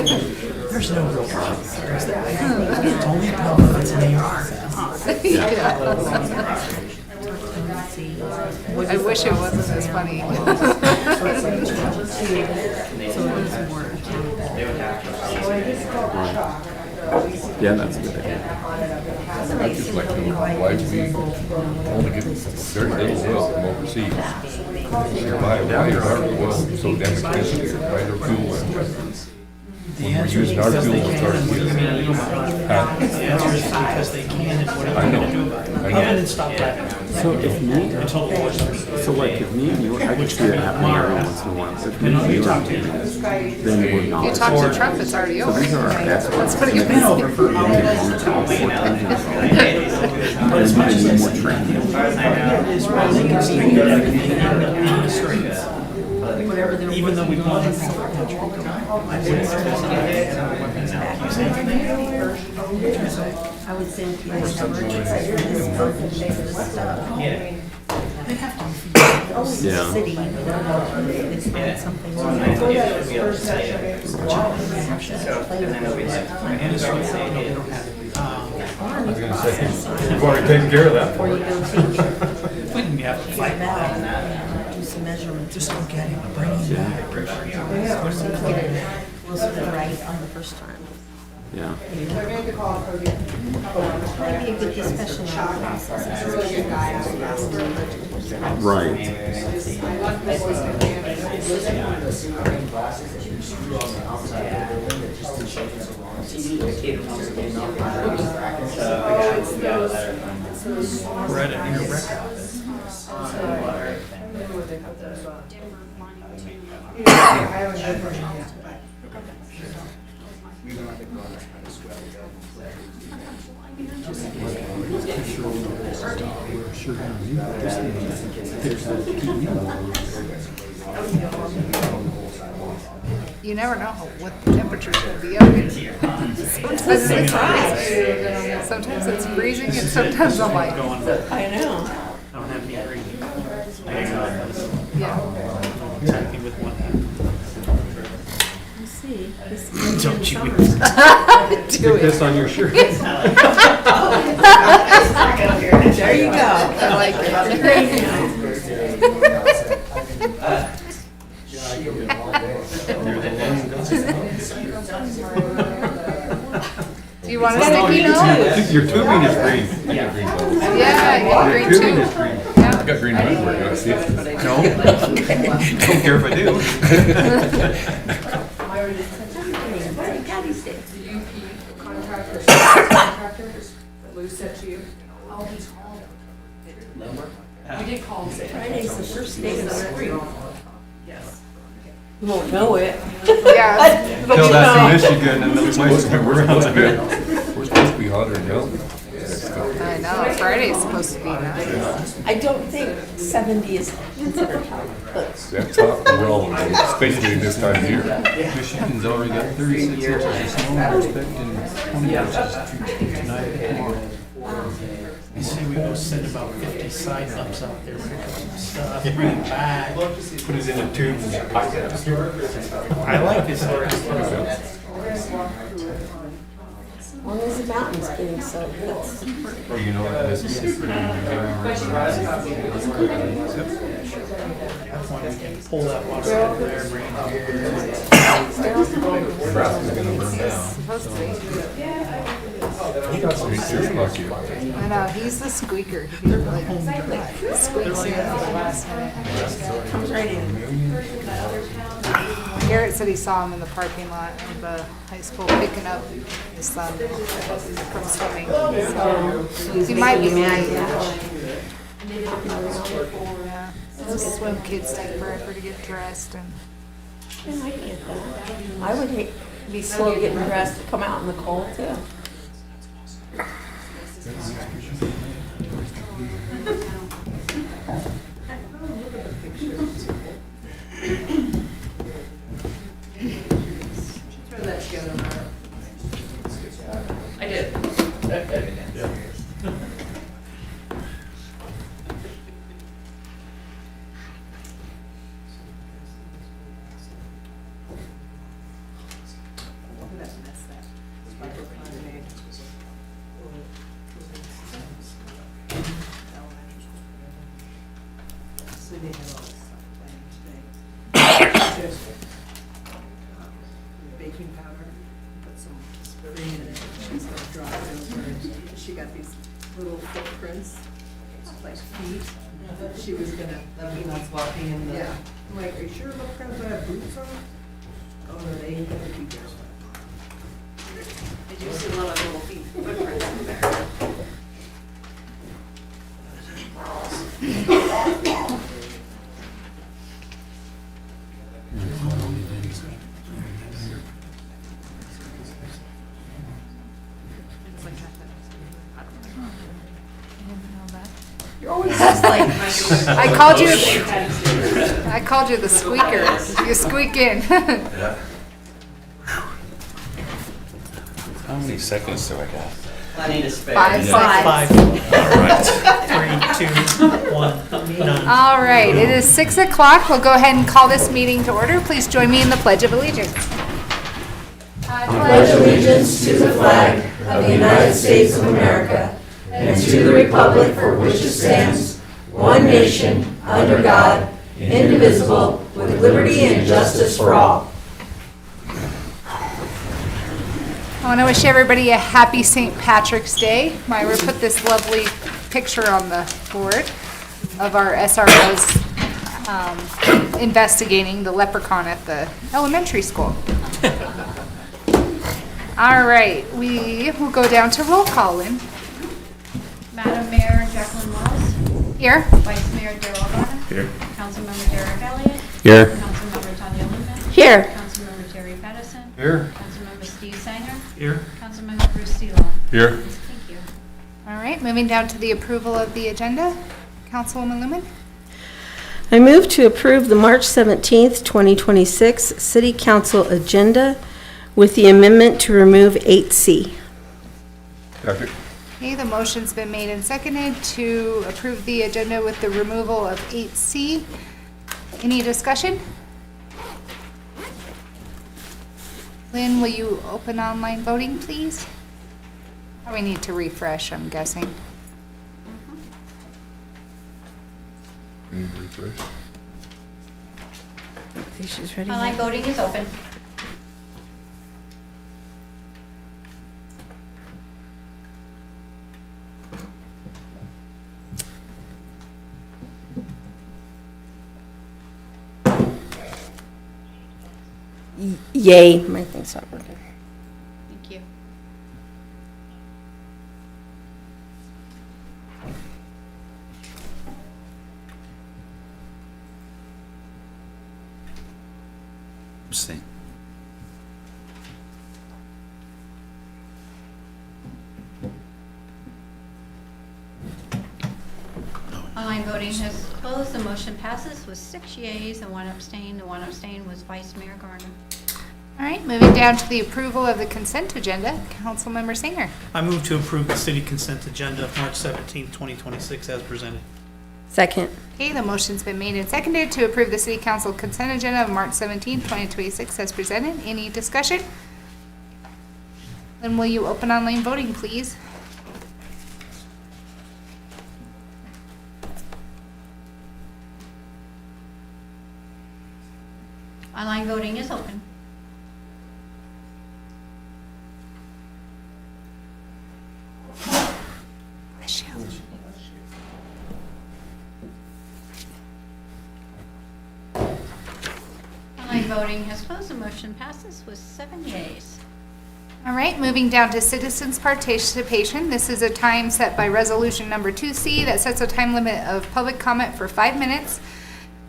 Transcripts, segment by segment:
There's no real problem. It's only a problem if it's an AR. I wish it wasn't as funny. Yeah, that's a good idea. I just like to know why we only get very little oil from overseas. Why is our oil so damn expensive? Why their fuel? The When we're answer is using our because fuel, they it can starts and what are you getting. gonna do about it? The answer is because they can and what are you I know. gonna do about it? I know. Other than stop driving. So if me, Until the war starts. so like if me and you, I could see it happening every once in a while. If me and you are doing this, then we're not. You talk to Trump, it's already over. These are our assholes. That's what he It's been over for All four engines roll. And we need more training. It is why they can see everything in the streets. Even though we want to country. I would think my emergency is stuff. They have to. Yeah. City, it's not something. I was gonna say, you've already taken care of that Or for you it. go take it, When you have to take fight it back, do some measurements. just don't get him, bring him back. We'll put it right on the first time. Yeah. Maybe a good discussion on processes. Right. Read it in your record. You never know what the temperature's gonna be up here. Sometimes it's freezing. Sometimes it's freezing and sometimes I'm like, I know. I don't have any reading. yeah. Typing with one hand. We'll see. This Don't you? Do it. This on your shirt. There you go. I like it. Do you want a sticky note? Your tubing is green. I got green. Yeah, I get Your green tubing too. is green. I Yeah. got green underwear, you see it? No. Don't care if I do. Lou said to you? Oh, he's called. We did call him. Friday's the first day of spring. Yes. You won't know it. Yeah. Tell that to Michigan and those places that we're around there. We're supposed to be hotter than hell. I know, Friday's supposed to be nice. I don't think 70 is considered hot, but That's hot for Rawlins, especially this time of year. Michigan's already got 36 inches of snow, expecting 20 inches tonight and tomorrow. They say we go send about 50 side ups out there, pick up some stuff, bring it back. Put it in a tube. I like this idea. as long as the mountain's getting soaked, that's. Or you know, like Mississippi. That's why we can pull that water out of there and bring it here. Nebraska's gonna burn down. Supposed to be. It's just lucky. I know, he's the squeaker. He really squeaks in. Comes right in. Garrett said he saw him in the parking lot of the high school picking up his son from swimming. So he might be mad. Yeah. Those swim kids take forever to get dressed and. Yeah, I get that. I would hate to be slow getting dressed to come out in the cold too. Throw that together, Myra. I did. So they have all this stuff planned today. Baking powder, put some spray in it, she's gonna drop it over, and she got these little footprints, like feet. She was gonna, let me know walking in the. Yeah, I'm like, are you sure little friends don't have boots on? Oh, no, they ain't gonna be there. Did you see a lot of little feet footprints in there? You're always just like, I called you the squeaker. You squeak in. How many seconds do I got? Plenty to spare. 5 Five. seconds. 3, 2, 1, none. All right, it is 6 o'clock. We'll go ahead and call this meeting to order. Please join me in the Pledge of Allegiance. I pledge allegiance to the flag of the United States of America and to the republic for which it stands, one nation, under God, indivisible, with liberty and justice for all. I want to wish everybody a happy St. Patrick's Day. Myra put this lovely picture on the board of our SROs investigating the leprechaun at the elementary school. All right, we will go down to roll call. Lynn. Madam Mayor Jacqueline Wells. Here. Vice Mayor Darrell Garner. Here. Councilmember Derek Elliott. Here. Councilmember Tanya Lumen. here. Councilmember Terry Pedersen. Here. Councilmember Steve Sanger. Here. Councilmember Bruce Seelow. Here. Thank you. All right, moving down to the approval of the agenda. Councilwoman Lumen. I move to approve the March 17th, 2026 City Council agenda with the amendment to remove 8C. Second. Okay, the motion's been made and seconded to approve the agenda with the removal of 8C. Any discussion? Lynn, will you open online voting, please? Oh, we need to refresh, I'm guessing. Refresh. She's ready. Online voting is open. Yay, my thing's not working. Thank you. Abstain. Online voting has closed. The motion passes with 6 yeas and 1 abstain. The 1 abstain was Vice Mayor Garner. All right, moving down to the approval of the consent agenda. Councilmember Singer. I move to approve the city consent agenda of March 17th, 2026 as presented. Second. Okay, the motion's been made and seconded to approve the city council consent agenda of March 17th, 2026 as presented. Any discussion? Then will you open online voting, please? Online voting is open. Online voting has closed. The motion passes with 7 yeas. All right, moving down to citizens' participation. This is a time set by resolution number 2C that sets a time limit of public comment for 5 minutes,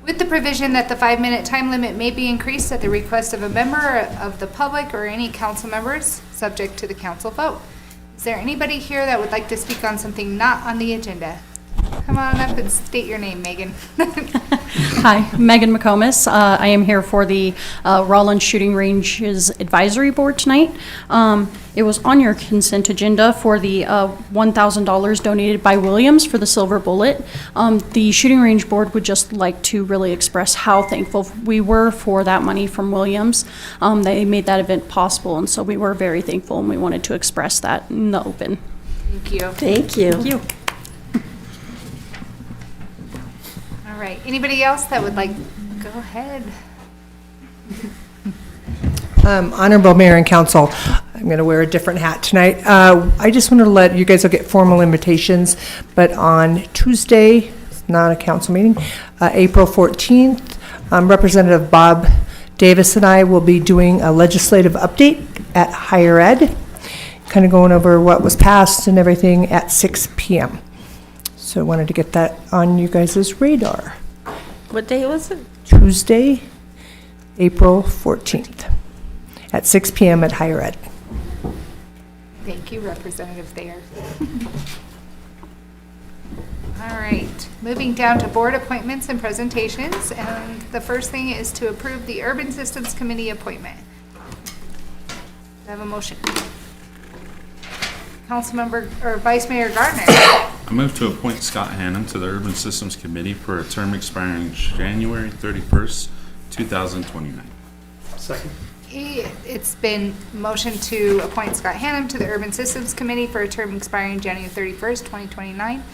with the provision that the 5-minute time limit may be increased at the request of a member of the public or any council members, subject to the council vote. Is there anybody here that would like to speak on something not on the agenda? Come on up and state your name, Megan. Hi, Megan McComas. I am here for the Rawlins Shooting Ranges Advisory Board tonight. It was on your consent agenda for the $1,000 donated by Williams for the Silver Bullet. The Shooting Range Board would just like to really express how thankful we were for that money from Williams. They made that event possible, and so we were very thankful, and we wanted to express that in the open. Thank you. Thank you. Thank you. All right, anybody else that would like, go ahead. Honorable Mayor and Council, I'm going to wear a different hat tonight. I just want to let you guys will get formal invitations, but on Tuesday, it's not a council meeting, April 14th, Representative Bob Davis and I will be doing a legislative update at Higher Ed, kind of going over what was passed and everything at 6 p.m. So I wanted to get that on you guys' radar. What day was it? Tuesday, April 14th, at 6 p.m. at Higher Ed. Thank you, Representative Thayer. All right, moving down to board appointments and presentations, and the first thing is to approve the Urban Systems Committee appointment. I have a motion. Councilmember, or Vice Mayor Gardner. I move to appoint Scott Hannon to the Urban Systems Committee for a term expiring January 31st, 2029. Second. It's been motioned to appoint Scott Hannum to the Urban Systems Committee for a term expiring January 31st, 2029.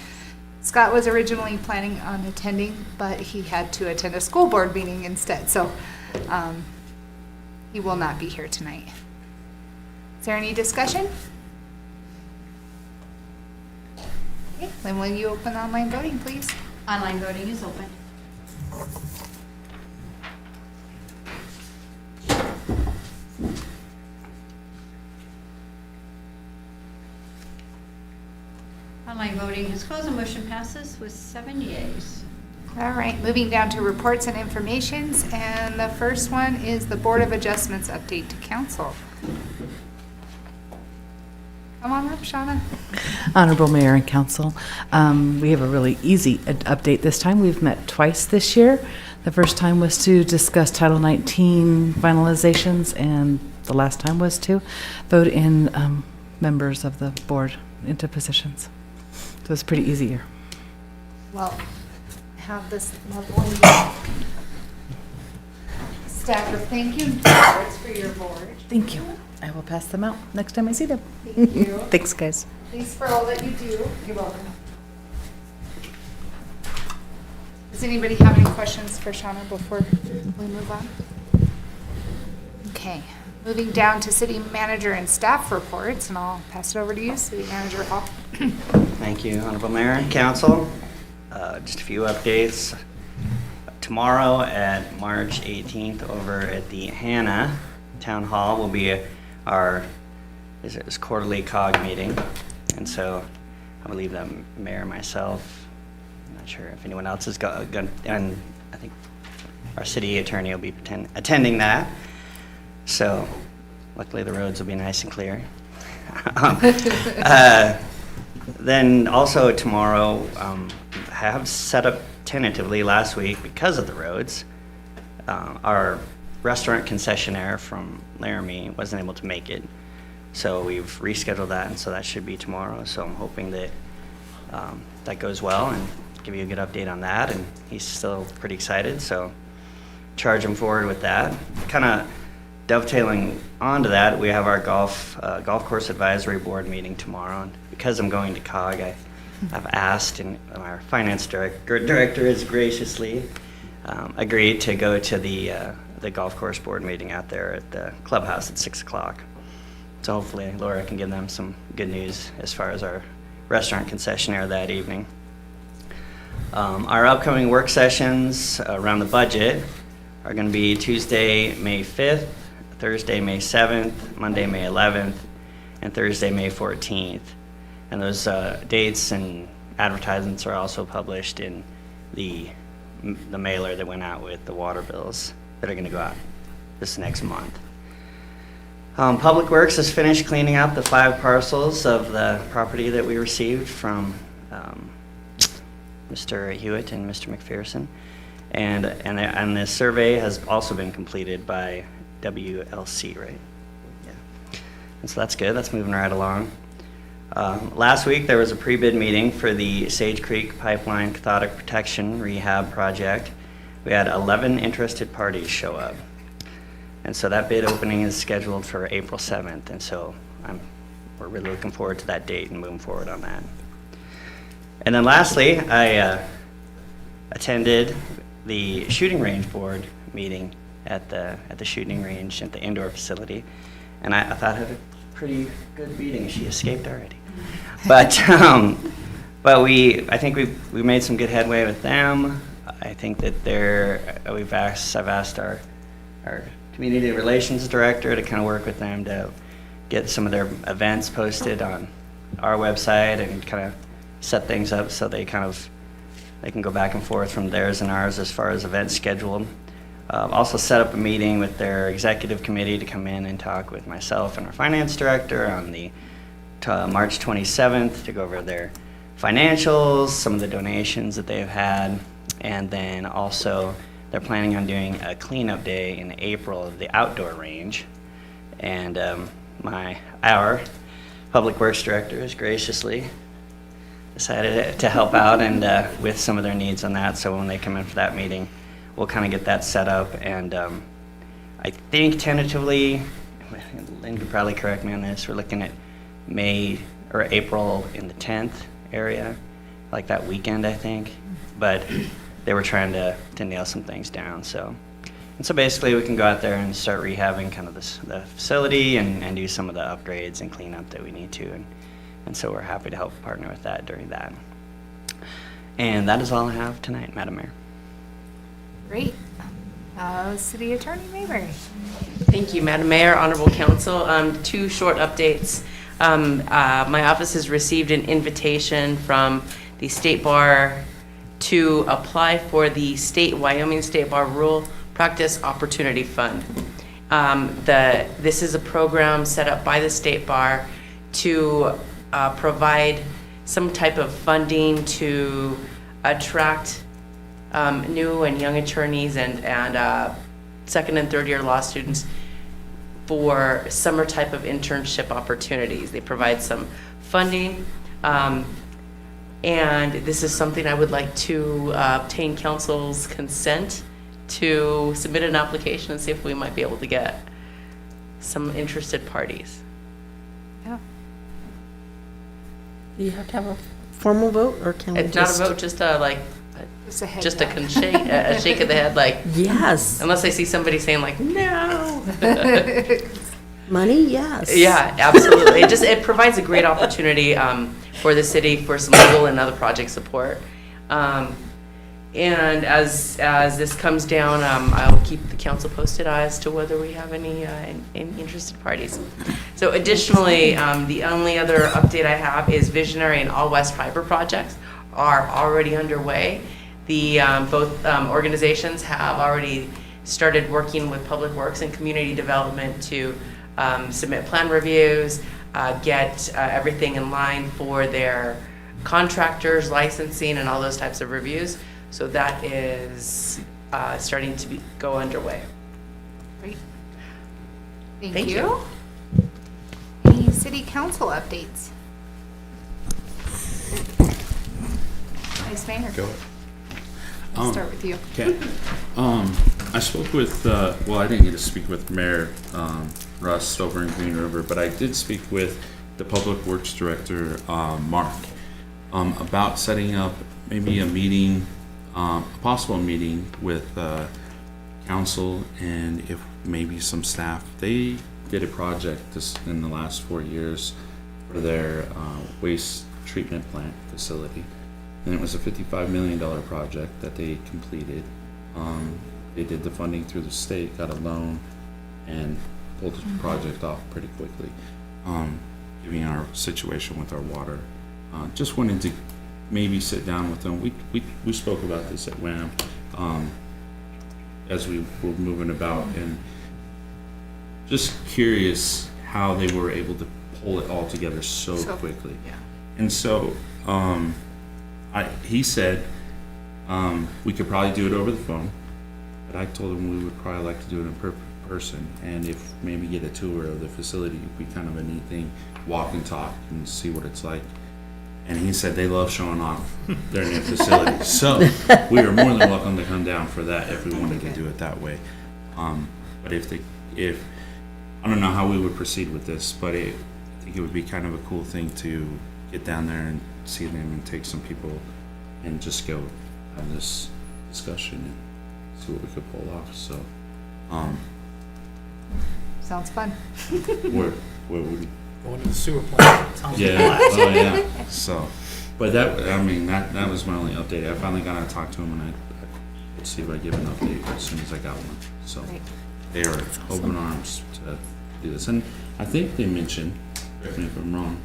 Scott was originally planning on attending, but he had to attend a school board meeting instead, so he will not be here tonight. Is there any discussion? Okay, then will you open online voting, please? Online voting is open. Online voting is closed. The motion passes with 7 yeas. All right, moving down to reports and informations, and the first one is the Board of Adjustments update to council. Come on up, Shauna. Honorable Mayor and Council, we have a really easy update this time. We've met twice this year. The first time was to discuss Title 19 finalizations, and the last time was to vote in members of the board into positions. So it's a pretty easy year. Well, have this lovely stack of thank you cards for your board. Thank you. I will pass them out next time I see them. Thank you. Thanks, guys. Thanks for all that you do. You're welcome. Does anybody have any questions for Shauna before we move on? Okay, moving down to city manager and staff reports, and I'll pass it over to you, City Manager Hall. Thank you, Honorable Mayor and Council. Just a few updates. Tomorrow at March 18th over at the Hannah Town Hall will be our quarterly COG meeting. And so I believe that Mayor and myself, I'm not sure if anyone else is going, and I think our city attorney will be attending that. So luckily the roads will be nice and clear. Then also tomorrow, I have set up tentatively last week because of the roads. Our restaurant concessionaire from Laramie wasn't able to make it. So we've rescheduled that, and so that should be tomorrow. So I'm hoping that that goes well and give you a good update on that. And he's still pretty excited, so charge him forward with that. Kind of dovetailing onto that, we have our golf course advisory board meeting tomorrow. And because I'm going to COG, I've asked, and our finance director has graciously agreed to go to the golf course board meeting out there at the clubhouse at 6 o'clock. So hopefully Laura can give them some good news as far as our restaurant concessionaire that evening. Our upcoming work sessions around the budget are going to be Tuesday, May 5th, Thursday, May 7th, Monday, May 11th, and Thursday, May 14th. And those dates and advertisements are also published in the mailer that went out with the water bills that are going to go out this next month. Public Works has finished cleaning up the 5 parcels of the property that we received from Mr. Hewitt and Mr. McPherson. And the survey has also been completed by WLC, right? Yeah. And so that's good. That's moving right along. Last week, there was a pre-bid meeting for the Sage Creek Pipeline Cathodic Protection Rehab Project. We had 11 interested parties show up. And so that bid opening is scheduled for April 7th. And so we're really looking forward to that date and moving forward on that. And then lastly, I attended the shooting range board meeting at the shooting range at the indoor facility. And I thought I had a pretty good meeting. She escaped already. But I think we made some good headway with them. I think that I've asked our community relations director to kind of work with them to get some of their events posted on our website and kind of set things up so they can go back and forth from theirs and ours as far as events scheduled. Also set up a meeting with their executive committee to come in and talk with myself and our finance director on the March 27th to go over their financials, some of the donations that they've had, and then also they're planning on doing a cleanup day in April of the outdoor range. And our public works director has graciously decided to help out and with some of their needs on that. So when they come in for that meeting, we'll kind of get that set up. And I think tentatively, Lynn could probably correct me on this, we're looking at May or April in the 10th area, like that weekend, I think. But they were trying to nail some things down. So basically we can go out there and start rehabbing kind of the facility and do some of the upgrades and cleanup that we need to. And so we're happy to help partner with that during that. And that is all I have tonight, Madam Mayor. Great. City Attorney Mayberry. Thank you, Madam Mayor, Honorable Council. 2 short updates. My office has received an invitation from the State Bar to apply for the Wyoming State Bar Rural Practice Opportunity Fund. This is a program set up by the State Bar to provide some type of funding to attract new and young attorneys and second and third year law students for summer type of internship opportunities. They provide some funding, and this is something I would like to obtain council's consent to submit an application and see if we might be able to get some interested parties. Yeah. Do you have to have a formal vote, or can we It's just? not a vote, just a Just a head nod. a shake of the head, like Yes. unless I see somebody saying like no. Money, yes. Yeah, absolutely. It provides a great opportunity for the city for some legal and other project support. And as this comes down, I'll keep the council posted as to whether we have any interested parties. So additionally, the only other update I have is Visionary and All West Fiber projects are already underway. Both organizations have already started working with Public Works and Community Development to submit plan reviews, get everything in line for their contractors, licensing, and all those types of reviews. So that is starting to go underway. Great. Thank Thank you. you. Any city council updates? Vice Mayor. Go. I'll start with you. Okay. I spoke with, I didn't get to speak with Mayor Russ over in Green River, but I did speak with the Public Works Director, Mark, about setting up maybe a meeting, a possible meeting with council and if maybe some staff. They did a project in the last 4 years for their waste treatment plant facility. And it was a $55 million project that they completed. They did the funding through the state, got a loan, and pulled the project off pretty quickly, given our situation with our water. Just wanted to maybe sit down with them. We spoke about this at WAM as we were moving about, and just curious how they were able to pull it all together so quickly. Yeah. And so he said We could probably do it over the phone, but I told him we would probably like to do it in person, and if maybe get a tour of the facility would be kind of a neat thing, walk and talk and see what it's like. And he said they love showing off their new facility. So we are more than welcome to come down for that if we wanted to do it that way. But if I don't know how we would proceed with this, but I think it would be kind of a cool thing to get down there and see them and take some people and just go have this discussion and see what we could pull off. So, Sounds fun. where would we? Going to the sewer plant. Sounds Yeah, like a blast. oh yeah. So, but that was my only update. I finally got to talk to him, and I'll see if I give an update as soon as I got one. So they are open arms to do this, and I think they mentioned, correct me if I'm wrong,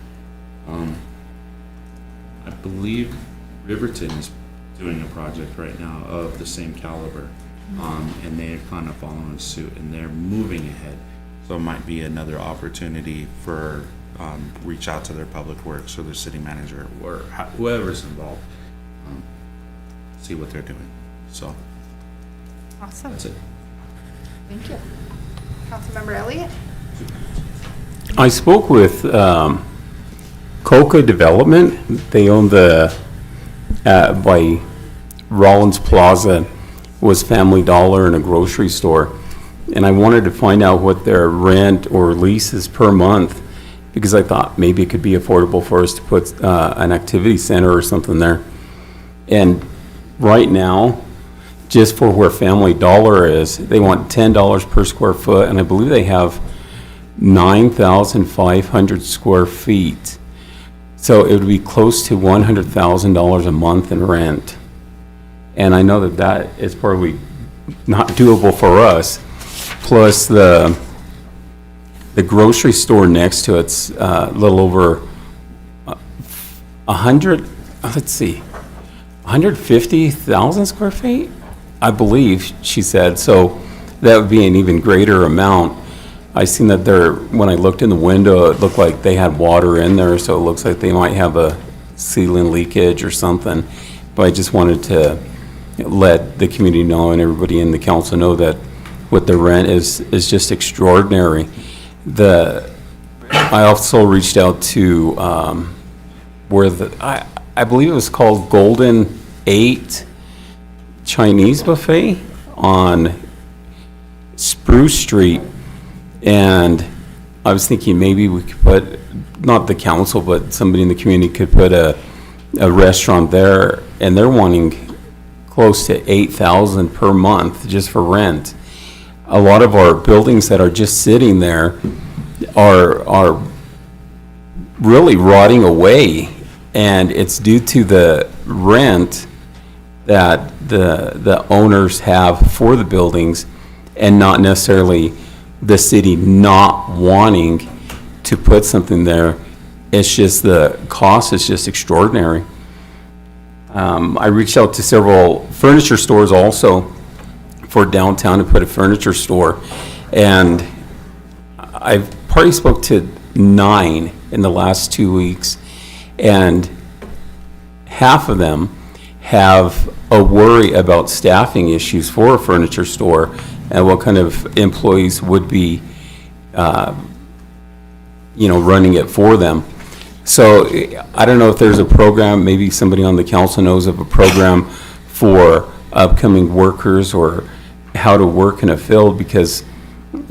I believe Riverton is doing a project right now of the same caliber, and they're kind of following suit, and they're moving ahead. So it might be another opportunity for reach out to their public works or their city manager or whoever's involved, see what they're doing. So Awesome. that's it. Thank you. Councilmember Elliott? I spoke with Coca Development. They own the, by Rawlins Plaza, was Family Dollar and a grocery store. And I wanted to find out what their rent or lease is per month, because I thought maybe it could be affordable for us to put an activity center or something there. And right now, just for where Family Dollar is, they want $10 per square foot, and I believe they have 9,500 square feet. So it would be close to $100,000 a month in rent. And I know that that is probably not doable for us. Plus the grocery store next to it's a little over 150,000 square feet, I believe she said. So that would be an even greater amount. I seen that when I looked in the window, it looked like they had water in there, so it looks like they might have a ceiling leakage or something. But I just wanted to let the community know and everybody in the council know that what the rent is just extraordinary. I also reached out to where I believe it was called Golden 8 Chinese Buffet on Spruce Street, and I was thinking maybe we could put, not the council, but somebody in the community could put a restaurant there, and they're wanting close to $8,000 per month just for rent. A lot of our buildings that are just sitting there are really rotting away, and it's due to the rent that the owners have for the buildings, and not necessarily the city not wanting to put something there. It's just the cost is just extraordinary. I reached out to several furniture stores also for downtown to put a furniture store, and I've probably spoke to 9 in the last 2 weeks, and half of them have a worry about staffing issues for a furniture store and what kind of employees would be running it for them. So I don't know if there's a program, maybe somebody on the council knows of a program for upcoming workers or how to work in a field, because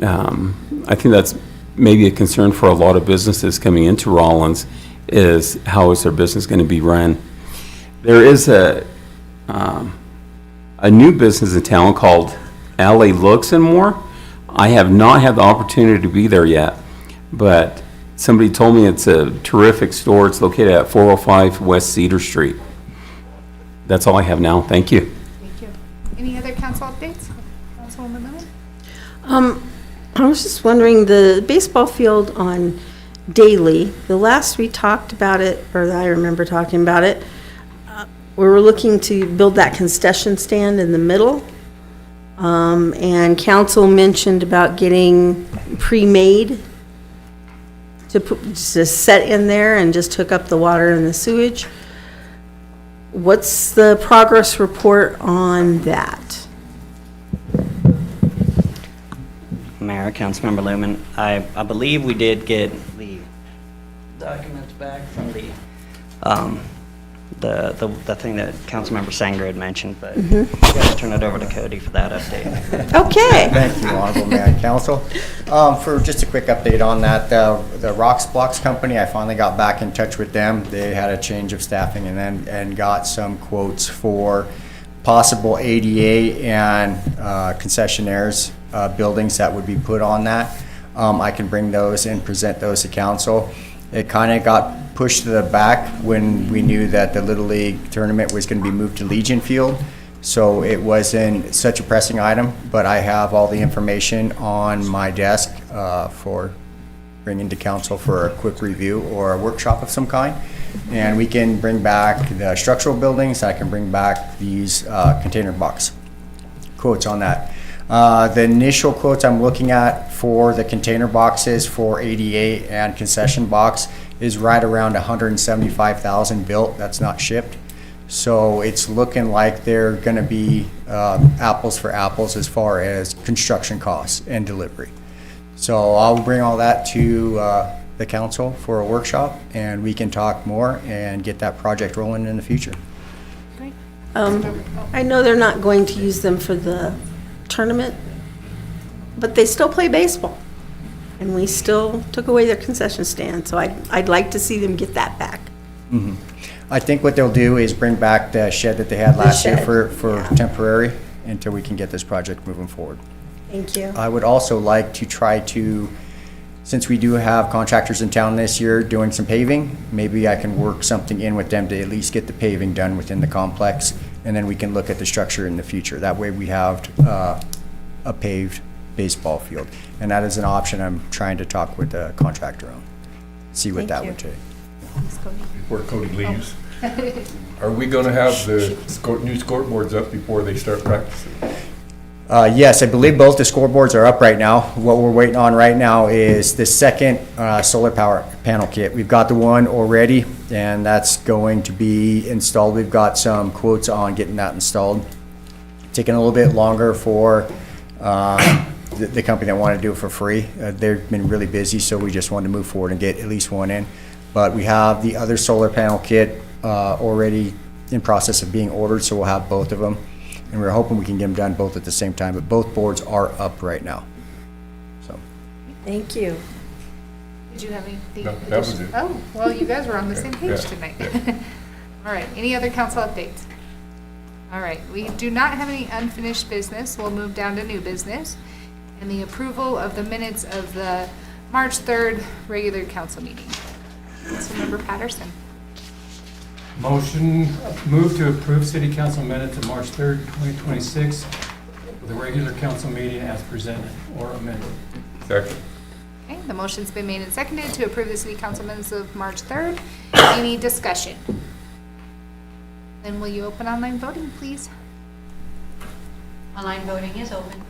I think that's maybe a concern for a lot of businesses coming into Rawlins, is how is their business going to be run. There is a new business in town called LA Looks and More. I have not had the opportunity to be there yet, but somebody told me it's a terrific store. It's located at 405 West Cedar Street. That's all I have now. Thank you. Thank you. Any other council updates? Councilwoman Lemon? I was just wondering, the baseball field on Daly, the last we talked about it, or I remember talking about it, we were looking to build that concession stand in the middle. And council mentioned about getting pre-made to set in there and just hook up the water and the sewage. What's the progress report on that? Mayor, Councilmember Lumen, I believe we did get the documents back from the thing that Councilmember Sanger had mentioned, but I gotta turn it over to Cody for that update. Okay. Thank you, Honorable Mayor and Council. For just a quick update on that, the Rocks Blocks Company, I finally got back in touch with them. They had a change of staffing and got some quotes for possible ADA and concessionaires buildings that would be put on that. I can bring those and present those to council. It kind of got pushed to the back when we knew that the Little League tournament was going to be moved to Legion Field. So it wasn't such a pressing item, but I have all the information on my desk for bringing to council for a quick review or a workshop of some kind. And we can bring back the structural buildings. I can bring back these container box quotes on that. The initial quotes I'm looking at for the container boxes for ADA and concession box is right around 175,000 built. That's not shipped. So it's looking like they're going to be apples for apples as far as construction costs and delivery. So I'll bring all that to the council for a workshop, and we can talk more and get that project rolling in the future. Great. I know they're not going to use them for the tournament, but they still play baseball. And we still took away their concession stand, so I'd like to see them get that back. Mm-hmm. I think what they'll do is bring back the shed that they had last year for temporary until we can get this project moving forward. Thank you. I would also like to try to, since we do have contractors in town this year doing some paving, maybe I can work something in with them to at least get the paving done within the complex, and then we can look at the structure in the future. That way we have a paved baseball field. And that is an option I'm trying to talk with the contractor on, see what that would take. Before Cody leaves, are we gonna have the new scoreboards up before they start practicing? Yes, I believe both the scoreboards are up right now. What we're waiting on right now is the second solar power panel kit. We've got the one already, and that's going to be installed. We've got some quotes on getting that installed. Taking a little bit longer for the company that wanted to do it for free. They've been really busy, so we just wanted to move forward and get at least one in. But we have the other solar panel kit already in process of being ordered, so we'll have both of them. And we're hoping we can get them done both at the same time, but both boards are up right now. So. Thank you. Did you have anything? No, that was it. Oh, well, you guys were on the same page Yeah. tonight. All right, any other council updates? All right, we do not have any unfinished business. We'll move down to new business and the approval of the minutes of the March 3rd regular council meeting. Councilmember Patterson. Move to approve city council minutes of March 3rd, 2026, with the regular council meeting as presented or amended. Second. Okay, the motion's been made and seconded to approve the city council minutes of March 3rd. Any discussion? Then will you open online voting, please? Online voting is open.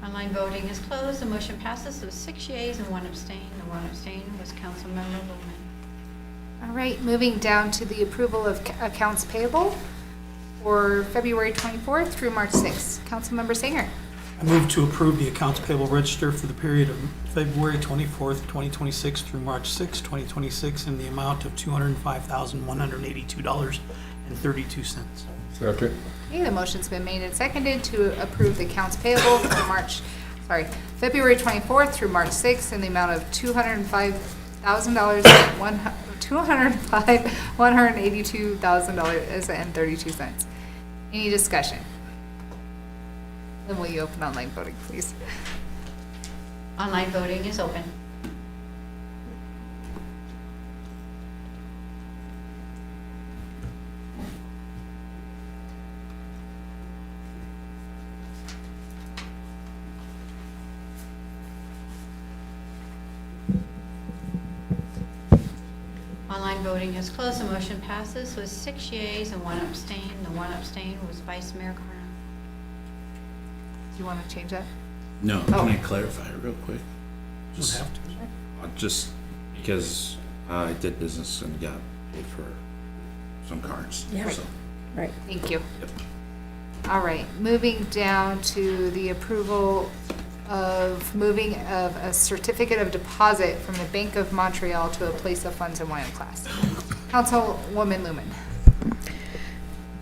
Online voting is closed. The motion passes with 6 yeas and 1 abstain. The 1 abstain was Councilmember Lumen. All right, moving down to the approval of accounts payable for February 24th through March 6th. Councilmember Sanger. I move to approve the accounts payable register for the period of February 24th, 2026 through March 6th, 2026 in the amount of $205,182.32. Second. Okay, the motion's been made and seconded to approve the accounts payable for February 24th through March 6th in the amount of $182,032.32. Any discussion? Then will you open online voting, please? Online voting is open. Online voting has closed. The motion passes with 6 yeas and 1 abstain. The 1 abstain was Vice Mayor Carter. Do you want to change that? No, Oh. can I clarify real quick? Just, have to. just because I did business and got paid for some cards. Yeah. So, Right. Thank you. Yep. All right, moving down to the approval of moving of a certificate of deposit from the Bank of Montreal to a place of funds in Wyoming class. Councilwoman Lumen.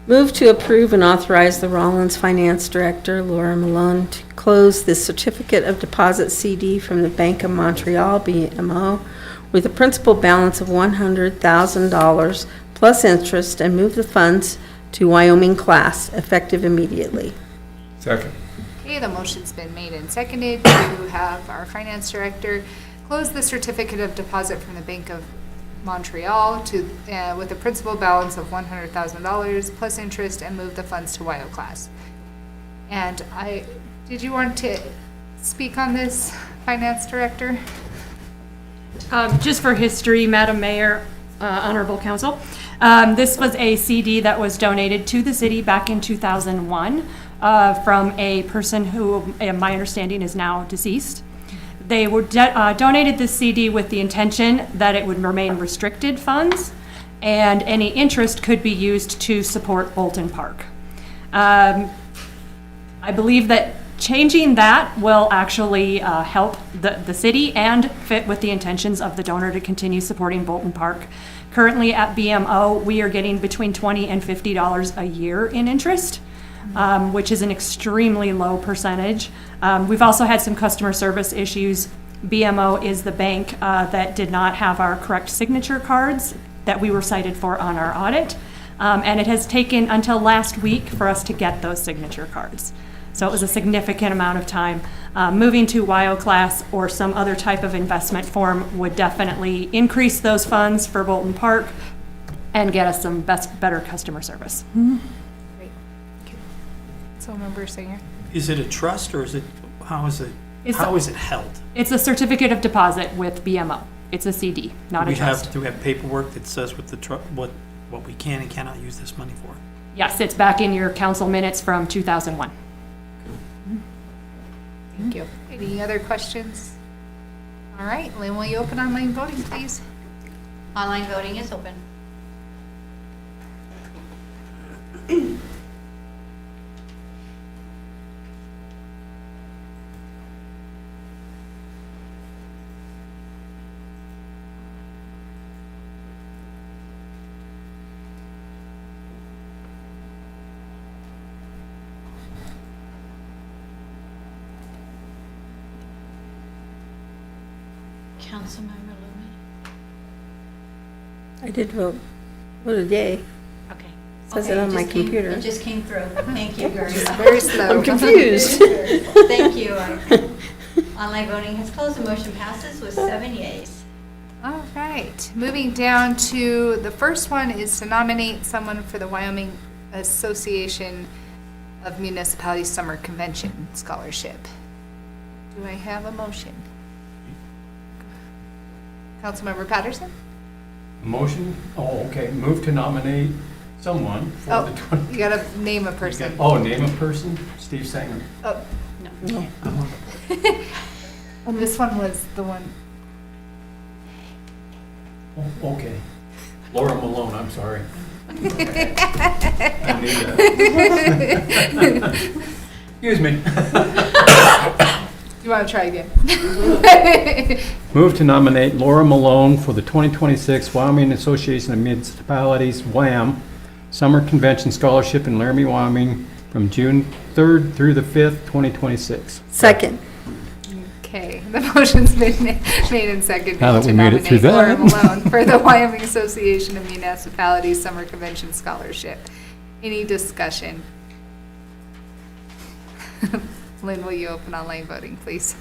Move to approve and authorize the Rawlins Finance Director, Laura Malone, to close the Certificate of Deposit CD from the Bank of Montreal, BMO, with a principal balance of $100,000 plus interest and move the funds to Wyoming class, effective immediately. Second. Okay, the motion's been made and seconded to have our finance director close the certificate of deposit from the Bank of Montreal to, with a principal balance of $100,000 plus interest and move the funds to WYO class. And did you want to speak on this, finance director? Just for history, Madam Mayor, Honorable Council, this was a CD that was donated to the city back in 2001 from a person who, my understanding, is now deceased. They were donated this CD with the intention that it would remain restricted funds and any interest could be used to support Bolton Park. I believe that changing that will actually help the city and fit with the intentions of the donor to continue supporting Bolton Park. Currently at BMO, we are getting between $20 and $50 a year in interest, which is an extremely low percentage. We've also had some customer service issues. BMO is the bank that did not have our correct signature cards that we were cited for on our audit. And it has taken until last week for us to get those signature cards. So it was a significant amount of time. Moving to WYO class or some other type of investment form would definitely increase those funds for Bolton Park and get us some better customer service. Great. Thank you. Councilmember Singer. Is it a trust or is it, how is it held? It's a certificate of deposit with BMO. It's a CD, not a trust. Do we have paperwork that says what what we can and cannot use this money for? Yes, it's back in your council minutes from 2001. Thank you. Any other questions? All right, Lynn, will you open online voting, please? Online voting is open. Councilmember Lumen. I did vote. Voted yay. Okay. Says it on my computer. It just came through. Thank you very Just much. very slow. I'm confused. Thank you. Online voting has closed. The motion passes with 7 yeas. All right, moving down to, the first one is to nominate someone for the Wyoming Association of Municipalities Summer Convention Scholarship. Do I have a motion? Councilmember Patterson? Motion, okay, move to nominate someone for Oh, the 20. you gotta name a person. Oh, name a person? Steve Sanger. Oh, No. this one was the one. Oh, okay. Laura Malone, I'm sorry. I knew that. Excuse me. You want to try again? Move to nominate Laura Malone for the 2026 Wyoming Association of Municipalities, WAM, Summer Convention Scholarship in Laramie, Wyoming, from June 3rd through the 5th, 2026. Second. Okay, the motion's been made and seconded Now that to we made it through nominate Laura that. Malone for the Wyoming Association of Municipalities Summer Convention Scholarship. Any discussion? Lynn, will you open online voting, please?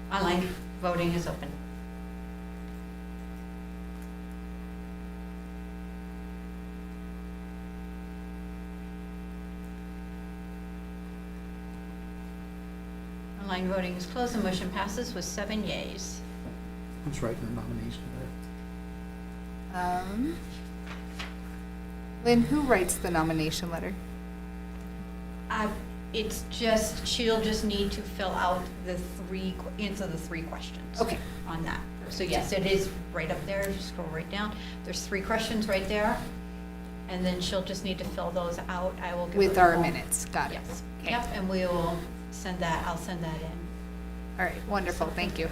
Online voting is open. Online voting is closed. The motion passes with 7 yeas. I was writing a nomination there. Lynn, who writes the nomination letter? It's just, she'll just need to fill out answer the three questions. Okay. On that. So yes, it is right up there, just scroll right down. There's 3 questions right there. And then she'll just need to fill those out. I will give her With a our call. minutes, got it. Yes. Okay. Yep, and we will send that, I'll send that in. All right, wonderful, thank you.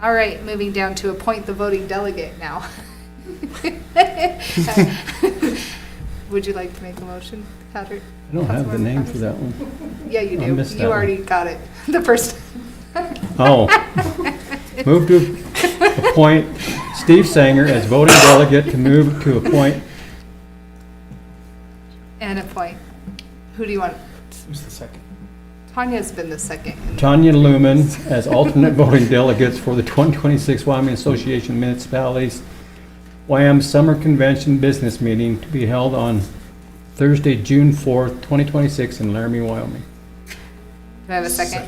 All right, moving down to appoint the voting delegate now. Would you like to make a motion, Patrick? I don't have the Councilmember name Patterson? for that one. Yeah, you I do. missed You that one. already got it the first. Oh. Move to appoint Steve Sanger as voting delegate to move to appoint And appoint. Who do you want? Who's the second? Tanya's been the second. Tanya Lumen as alternate voting delegates for the 2026 Wyoming Association of Municipalities WAM Summer Convention Business Meeting to be held on Thursday, June 4th, 2026 in Laramie, Wyoming. Do I have a second?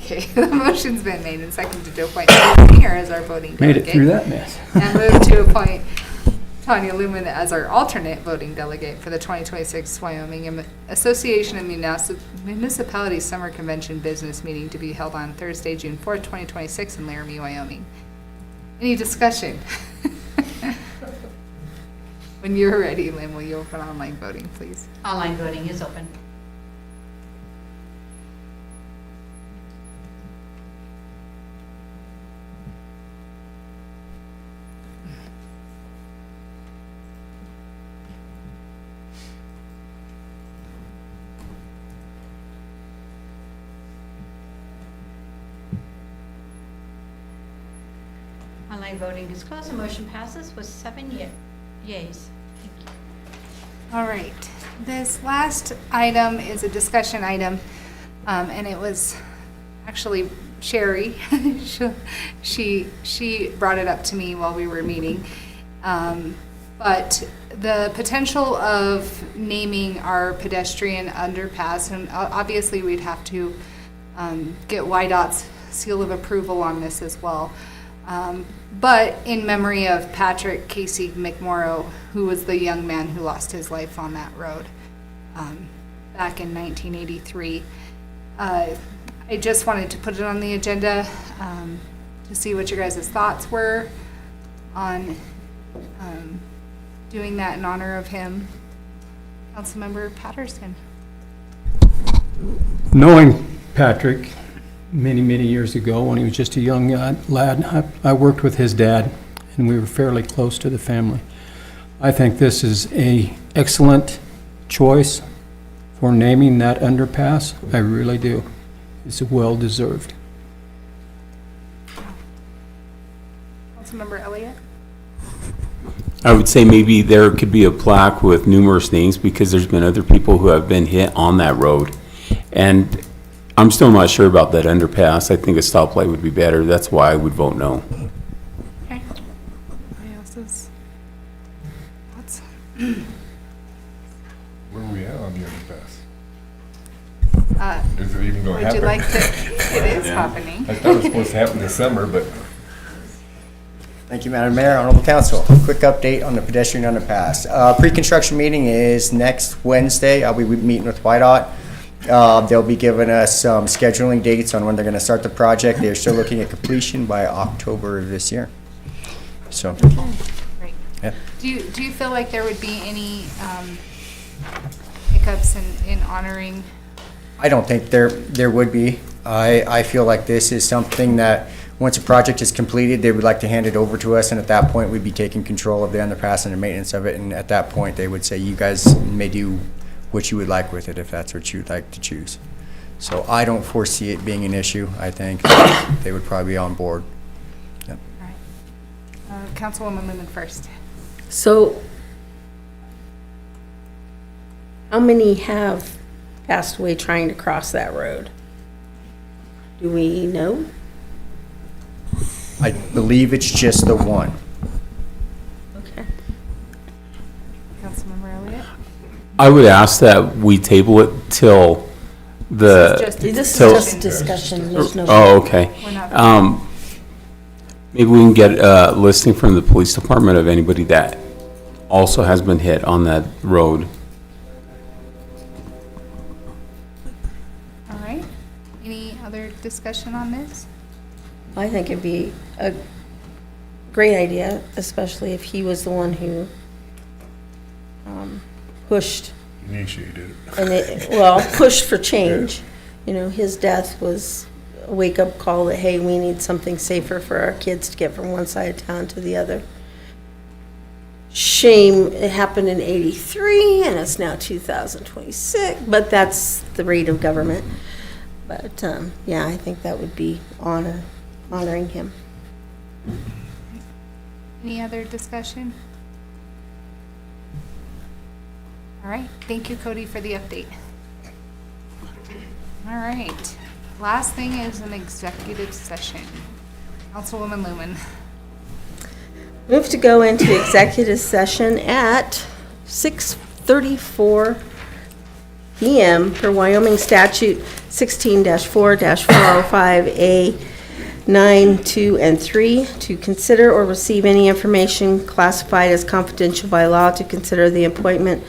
Okay, the motion's been made and seconded to appoint Tanya as our voting delegate. Made it through that mess. And move to appoint Tanya Lumen as our alternate voting delegate for the 2026 Wyoming Association of Municipalities Summer Convention Business Meeting to be held on Thursday, June 4th, 2026 in Laramie, Wyoming. Any discussion? When you're ready, Lynn, will you open online voting, please? Online voting is open. Online voting is closed. The motion passes with 7 yeas. Thank you. All right, this last item is a discussion item, and it was actually Sherry. She brought it up to me while we were meeting. But the potential of naming our pedestrian underpass, and obviously we'd have to get YDOT's seal of approval on this as well. But in memory of Patrick Casey McMorrow, who was the young man who lost his life on that road back in 1983. I just wanted to put it on the agenda to see what your guys' thoughts were on doing that in honor of him. Councilmember Patterson. Knowing Patrick many, many years ago when he was just a young lad, I worked with his dad, and we were fairly close to the family. I think this is an excellent choice for naming that underpass. I really do. It's well-deserved. Councilmember Elliott? I would say maybe there could be a plaque with numerous names because there's been other people who have been hit on that road. And I'm still not sure about that underpass. I think a stoplight would be better. That's why I would vote no. Okay. Anybody else's thoughts? Where are we at on the underpass? Is it even going to happen? Would you like to? It is happening. I thought it was supposed to happen this summer, but Thank you, Madam Mayor, Honorable Council. Quick update on the pedestrian underpass. Pre-construction meeting is next Wednesday. I'll be meeting with YDOT. They'll be giving us some scheduling dates on when they're going to start the project. They're still looking at completion by October of this year. So, Great. yeah. Do you feel like there would be any hiccups in honoring? I don't think there would be. I feel like this is something that, once a project is completed, they would like to hand it over to us, and at that point, we'd be taking control of the underpass and the maintenance of it, and at that point, they would say, you guys may do what you would like with it, if that's what you'd like to choose. So I don't foresee it being an issue. I think they would probably be on board. Yep. All right. Councilwoman Lumen first. So, how many have passed away trying to cross that road? Do we know? I believe it's just the one. Okay. Councilmember Elliott? I would ask that we table it till the... This is just a This is till- just discussion. There's no. Oh, okay. We're not- Maybe we can get a listing from the police department of anybody that also has been hit on that road. All right. Any other discussion on this? I think it'd be a great idea, especially if he was the one who pushed. Initiated it. And well, pushed for change. You know, his death was a wake-up call that, hey, we need something safer for our kids to get from one side of town to the other. Shame it happened in '83 and it's now 2026, but that's the rate of government. But yeah, I think that would be honoring him. Any other discussion? All right, thank you, Cody, for the update. All right, last thing is an executive session. Councilwoman Lumen. Move to go into executive session at 6:34 p.m. per Wyoming Statute 16-4-405A 9, 2, and 3 to consider or receive any information classified as confidential by law, to consider the employment,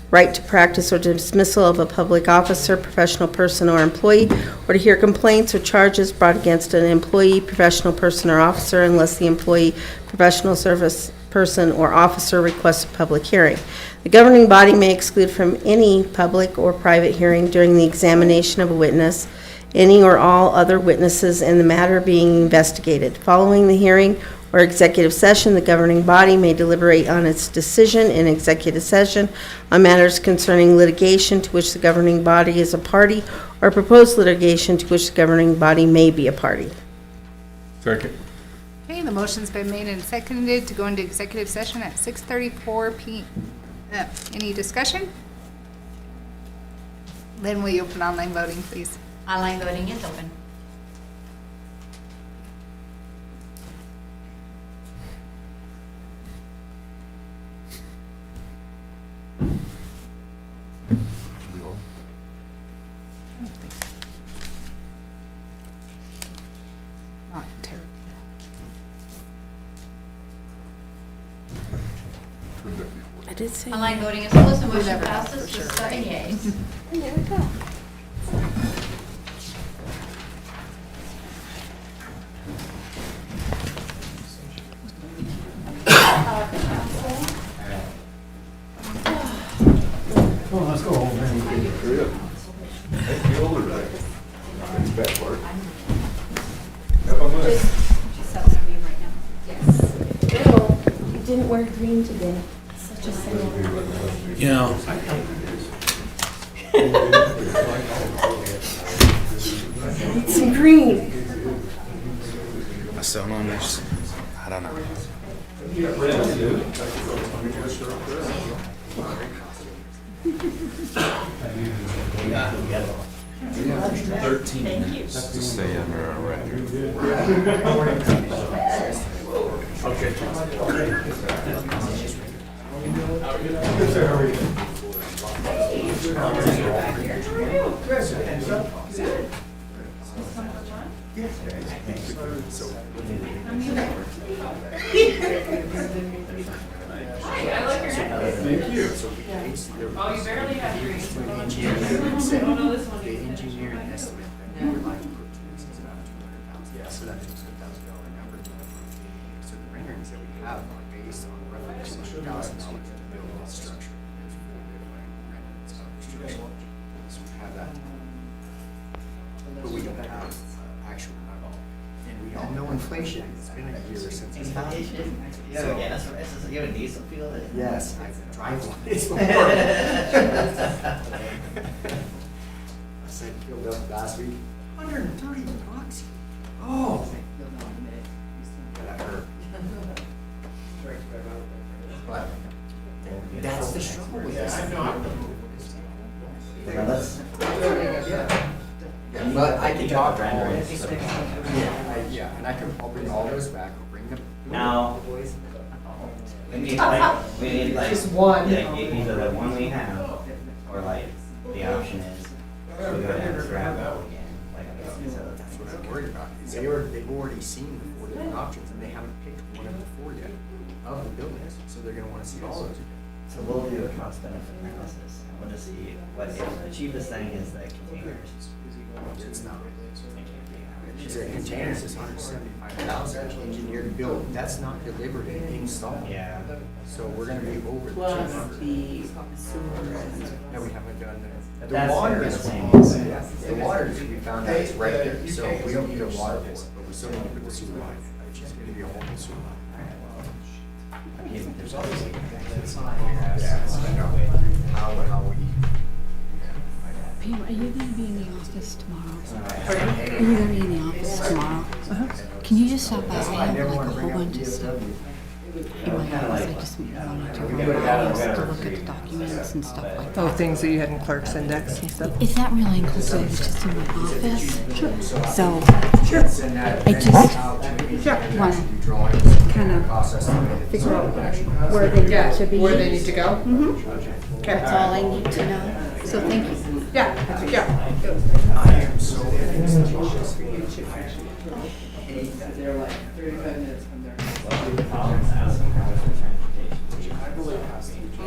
right to practice, or dismissal of a public officer, professional person, or employee, or to hear complaints or charges brought against an employee, professional person, or officer, unless the employee, professional service person, or officer requests a public hearing. The governing body may exclude from any public or private hearing during the examination of a witness any or all other witnesses in the matter being investigated. Following the hearing or executive session, the governing body may deliberate on its decision in executive session on matters concerning litigation to which the governing body is a party, or proposed litigation to which the governing body may be a party. Second. Okay, the motion's been made and seconded to go into executive session at 6:34 p.m. Any discussion? Then will you open online voting, please? Online voting is open. Not terrible. I did say. Online voting is closed. The motion Never know passes for with sure, 7 yeas. There we go. Let's go home, man. Get older, right? That's the bad part. Have fun with it. She's selling me right now. Yes. Bill, you didn't wear green today. Such a sad. Yeah. Need some green. I still don't understand. I don't know. To stay under our record. Thank you. Oh, you barely have green. Oh, no, this one. The engineering estimate that we would like to put towards is about 200 pounds. Yeah, so that is a $1,000 number. So the renderings that we have are based on roughly $200,000 to build this structure. There's 4 different renderings of the structure. So we have that. But we don't have actual at all. And we all know inflation. It's been a year since it's happened. So, You have a diesel fuel? yes, I drive one. It's before. I said, filled up last week, $130. Oh. That hurt. But that's the struggle with this. Yeah, but I can talk to all this. Yeah, and I'll bring all those back, I'll bring them. Now, we need like. Just one. Yeah, either the one we have, or like, the option is, we go down and grab it again. Like, so That's what I'm worried about. They've already seen the different options, and they haven't picked one of the four yet of the buildings, so they're gonna wanna see all those again. So we'll do a cost benefit analysis, and we'll just see what, if the cheapest thing is the containers. It's not. The containers is $175,000 engineered built, that's not delivered and installed. Yeah. So we're gonna be over the Plus 200. the sewer and. No, we haven't done But the that's water the is, thing. the water is, we found out it's right there, so we don't need a water for it, but we still need to put the sewer line, which is gonna be a whole new sewer line. There's always like, yeah, I know, how we. Pam, are you gonna be in the office tomorrow? Are you gonna be in the office tomorrow? Can you just stop by? I have like a whole bunch of stuff in my office. I just wanted to run by to look at the documents and stuff like that. Oh, things that you had in clerk's index and stuff? It's not really inclusive, it's just in my office. So, I just want to kind of figure out where they need to be. Where they need to go? That's all I need to know. So thank you. Yeah. I am so They're like 35 minutes from there.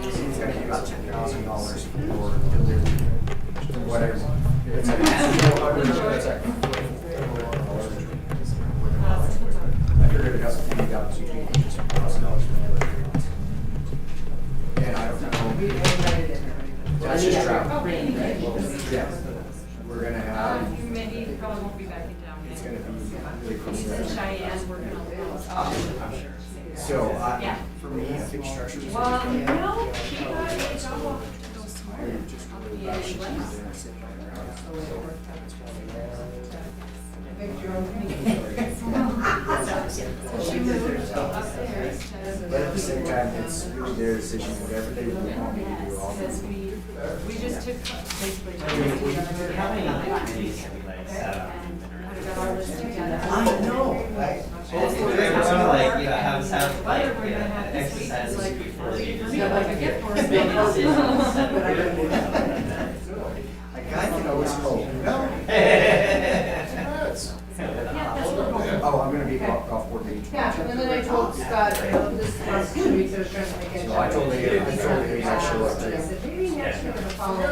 It's gonna be about $10,000 for delivery, whatever. It's like, I figured it has to be about between $8,000 for delivery. And I don't know. That's just travel. Yeah. We're gonna have. Mindy probably won't be back in town. It's gonna be really close to He's in that. Cheyenne working on the house. I'm sure. So, for me, I think structures. Well, no, she got a job off to go somewhere. Just really about she's there sitting on the ground. But at the same time, it's really their decision, whatever they want me to do, I'll do. We just took basically. How many committees have we like set up? I know, like. Like, have like, exercises before you just Yeah, like a gift for us. make decisions. A guy can always hope. Oh, I'm gonna be at golf board meeting. Yeah, and then I told Scott, this last 2 weeks, I was trying to make it. So I told Lee I show up I too. said, maybe next we're gonna follow.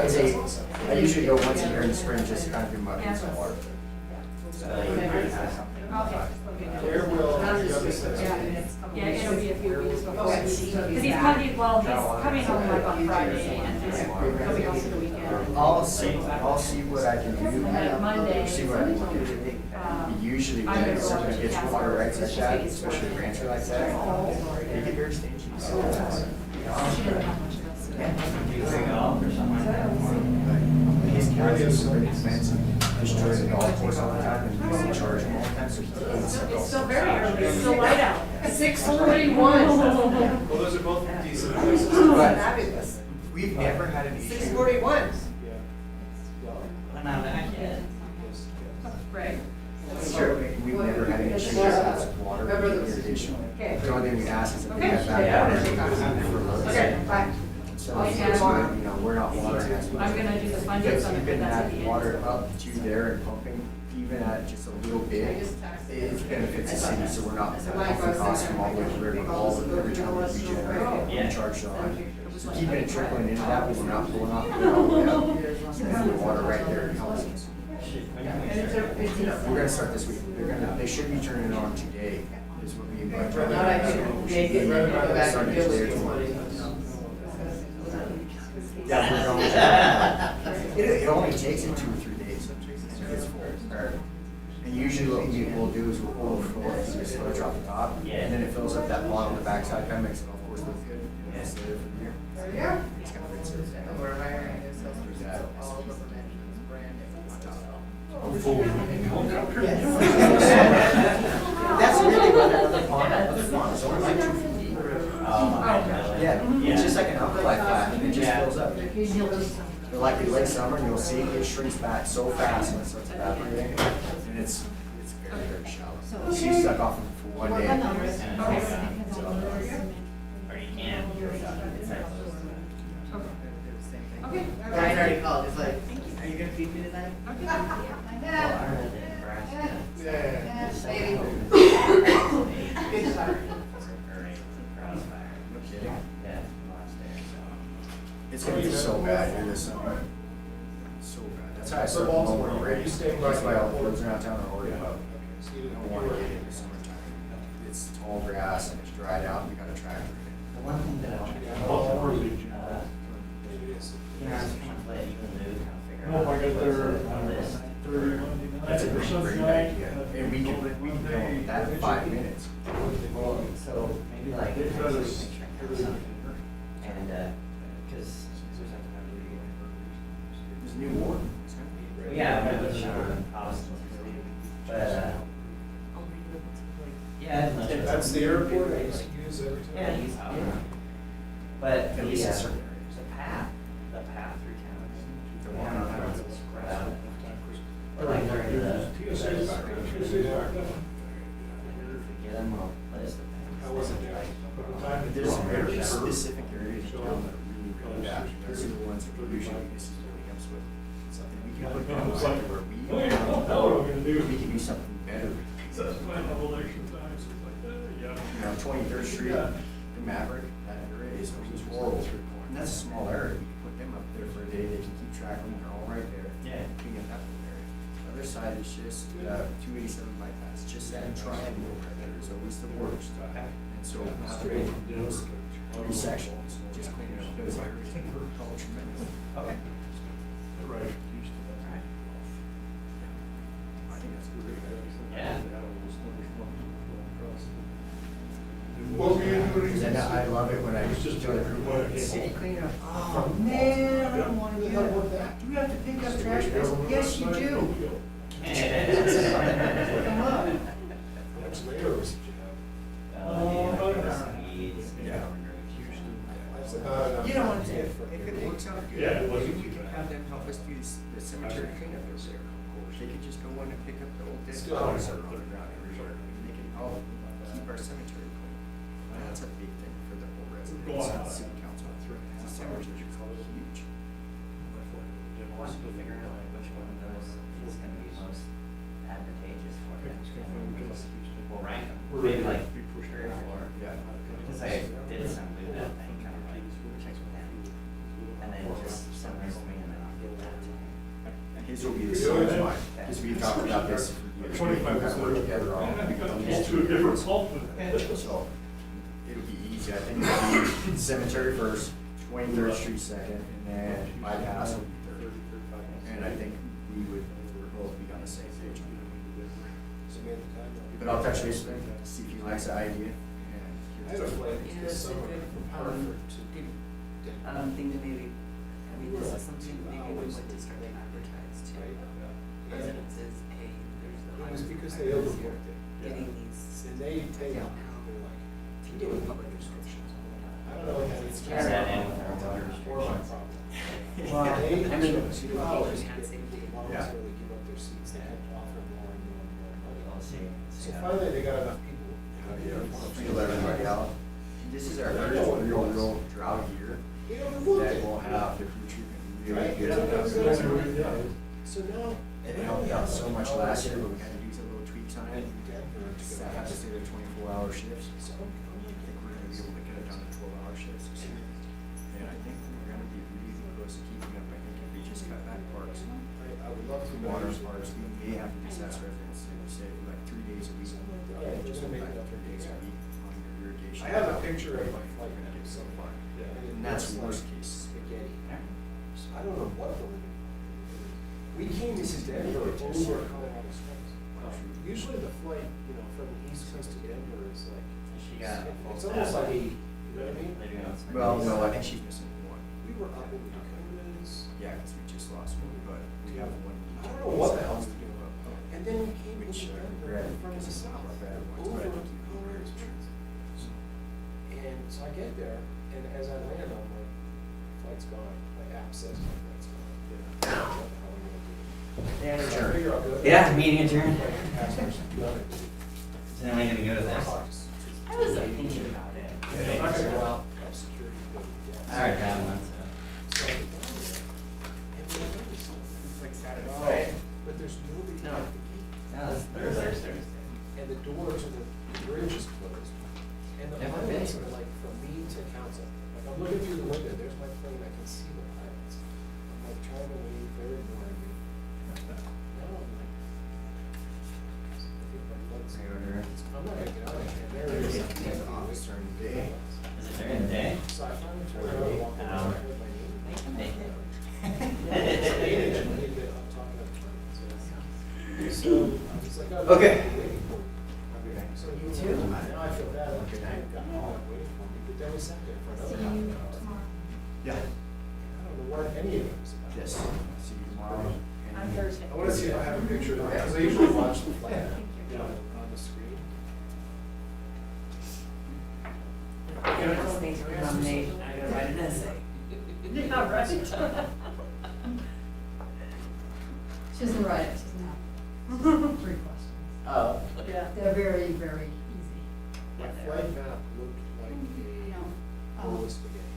I usually go once a year in the spring, just to kind of do mud and some water. Yeah, it'll be a few weeks before. Because he's coming, well, he's coming home like on Friday and then he'll be home for the weekend. I'll see what I can do. Monday. See what I can do. Usually when somebody gets water rights like that, especially a rancher like that, they get very stingy. His county is very expensive. Destroy the golf course all the time and they charge him all the time, so he hates the It's golf. still very early, it's still light out. 6:41. Well, those are both decent places. Fabulous. We've never had an issue. 6:41. Right. That's true. We've never had an issue with water irrigation. The only thing we ask is if we have bad water. Okay, bye. So, we're not watering as much. I'm gonna do the funding Because summit, even but that's at that the end. water up to there and pumping, even at just a little bit, it benefits the city, so we're not pumping costs from all the way to the river, all of every time we regenerate, we charge on. So keeping it trickling into that, but we're not pulling off, and the water right there helps us. We're gonna start this week, they should be turning it on today, is what we. Starting today or tomorrow. Yeah, we're going. It only takes it 2 or 3 days. It's full. And usually what we'll do is we'll overflow it through the sludge off the top, and then it fills up that pot on the backside, kind of makes it, of course, look good. And it's there for the year. It's gonna rinse it. That's really what that other pond is only like 2 feet deep. Yeah, it's just like an alkali flat, and it just fills up. Like in late summer, and you'll see it shrinks back so fast when it starts evaporating, and it's very, very shallow. She's stuck off for 1 day. Okay. Brian already called, it's like, are you gonna feed me tonight? Yeah. Yeah, baby. bad, dude, this summer. So bad. That's how I started mowing already. That's why all the roads around town are already up. I don't want to get into summertime. It's tall grass and it's dried out and we got a tractor. The one thing that I want to do, you know, I was kind of let you and Lou kind of figure out on this. That's a great idea. And we can go with that in 5 minutes. Well, so maybe like next week, make sure I have something. And, because there's something I really good. There's a new warden. Well, yeah, I met with Sean Austin. But, yeah. That's the airport I used to use every time. Yeah, he's out. But the path through town. I don't know how it's spread out. Or like during the. Get them a list of things. How was it? But there's some very specific areas of town that are really bad. Those are the ones that we usually this is building up with something we can put down where we can do something better. You know, 23rd Street, the Maverick, that area is horrible. And that's a small area. You can put them up there for a day. They can keep track of them. They're all right there. Yeah. Clean up that whole area. The other side is just 287 bypass. Just that triangle right there is always the worst. And so those 3 sections, just cleaning up those areas, all tremendous. Okay. Right. I think that's a great idea. Yeah. And I love it when I just do it. City cleanup. Oh, man, I don't want to do that. Do we have to pick up trash bags? Yes, you do. Come on. Next layers did you have? That's about enough. You know what, if it works out good, maybe we can have them help us do the cemetery cleanup over there. They could just go in and pick up the old dead bodies that are on the ground everywhere. And they can all keep our cemetery clean. And that's a big thing for the whole residents and the city council. The cemetery is huge. We'll have to figure out like which one of those is going to be most advantageous for them. We'll rank them. Maybe like 3 or 4. Yeah. Because I did some do that thing, kind of like check with them. And then just send those to me and then I'll get that to him. And his will be the same as mine, because we've talked about this for years. We've kind of worked together on these 2 different. So it'll be easy. I think it'll be cemetery first, 23rd Street second, and then bypass will be third. And I think we would both be on the same page. But I'll touch base with him, see if he likes the idea. I had a plan this summer from Hartford to Thing to maybe, I mean, this is something maybe we would just start to advertise to residences, hey, there's the. It was because they overbooked it. Getting these. And they now, they're like, if you do public restrictions. I don't know if it's just. Yeah, that and- Or my problem. Well, They I mean, chose $2 to can't say get- they- voluntarily give up their seats. They had to offer more and more and more I'll see. money. So finally, they got enough people. Feel everybody out. This is our first real drought year that will have the crew treatment really good. So now. It helped out so much last year, but we had to do some little tweaks on it. Staff had to stay there 24-hour shifts. So I think we're gonna be able to get it down to 12-hour shifts. And I think we're gonna be really close to keeping up. I think if we just cut back parks. I would love to. Water parks, we may have to assess residents, say like 3 days a week. Just go back 3 days a week on your irrigation. I have a picture of my flight when I get so far. And that's worst case. Spaghetti. I don't know what the. We came to Denver over Colorado Springs. Usually the flight, you know, from the east coast to Denver is like. She got It's almost like 80, you know what I mean? Well, no, I think she's missing one. We were up in the Dakotas. Yeah, because we just lost one, but we have one. I don't know what the hell's to give up. And then we came Which into Denver regret from the because it's south, not our better ones, over but I to think Colorado Springs. And so I get there, and as I land, I'm like, flight's gone. My app says my flight's gone. What the hell am I gonna do? Yeah, So I figure I'll go. Yeah, meeting adjourned. Passengers, love it. Is anyone going to go to this? I was like thinking about it. I'm not gonna go out, have security. go to the gas. All right, that one. So I get down there, and then I notice something. It's like Saturday. Oh, but there's nobody No. at the gate. No, it's Thursday. And the door to the bridge is closed. And the Never pilots been. are like from me to council. Like I'm looking through the window, there's my plane, I can see the pilots. Okay. So you too? I feel bad, like I got all that waiting for me, but then we sat there for another half an hour. Yeah. I don't know what any of it was about. Yes. See you tomorrow. On Thursday. I want to see if I have a picture of it, because I usually watch the plan, on the screen. Thanks for nominating. I gotta write an essay. Yeah, right. She doesn't write it, she doesn't have 3 questions. Oh. Yeah. They're very, very easy. My flight map looked like a bowl of spaghetti.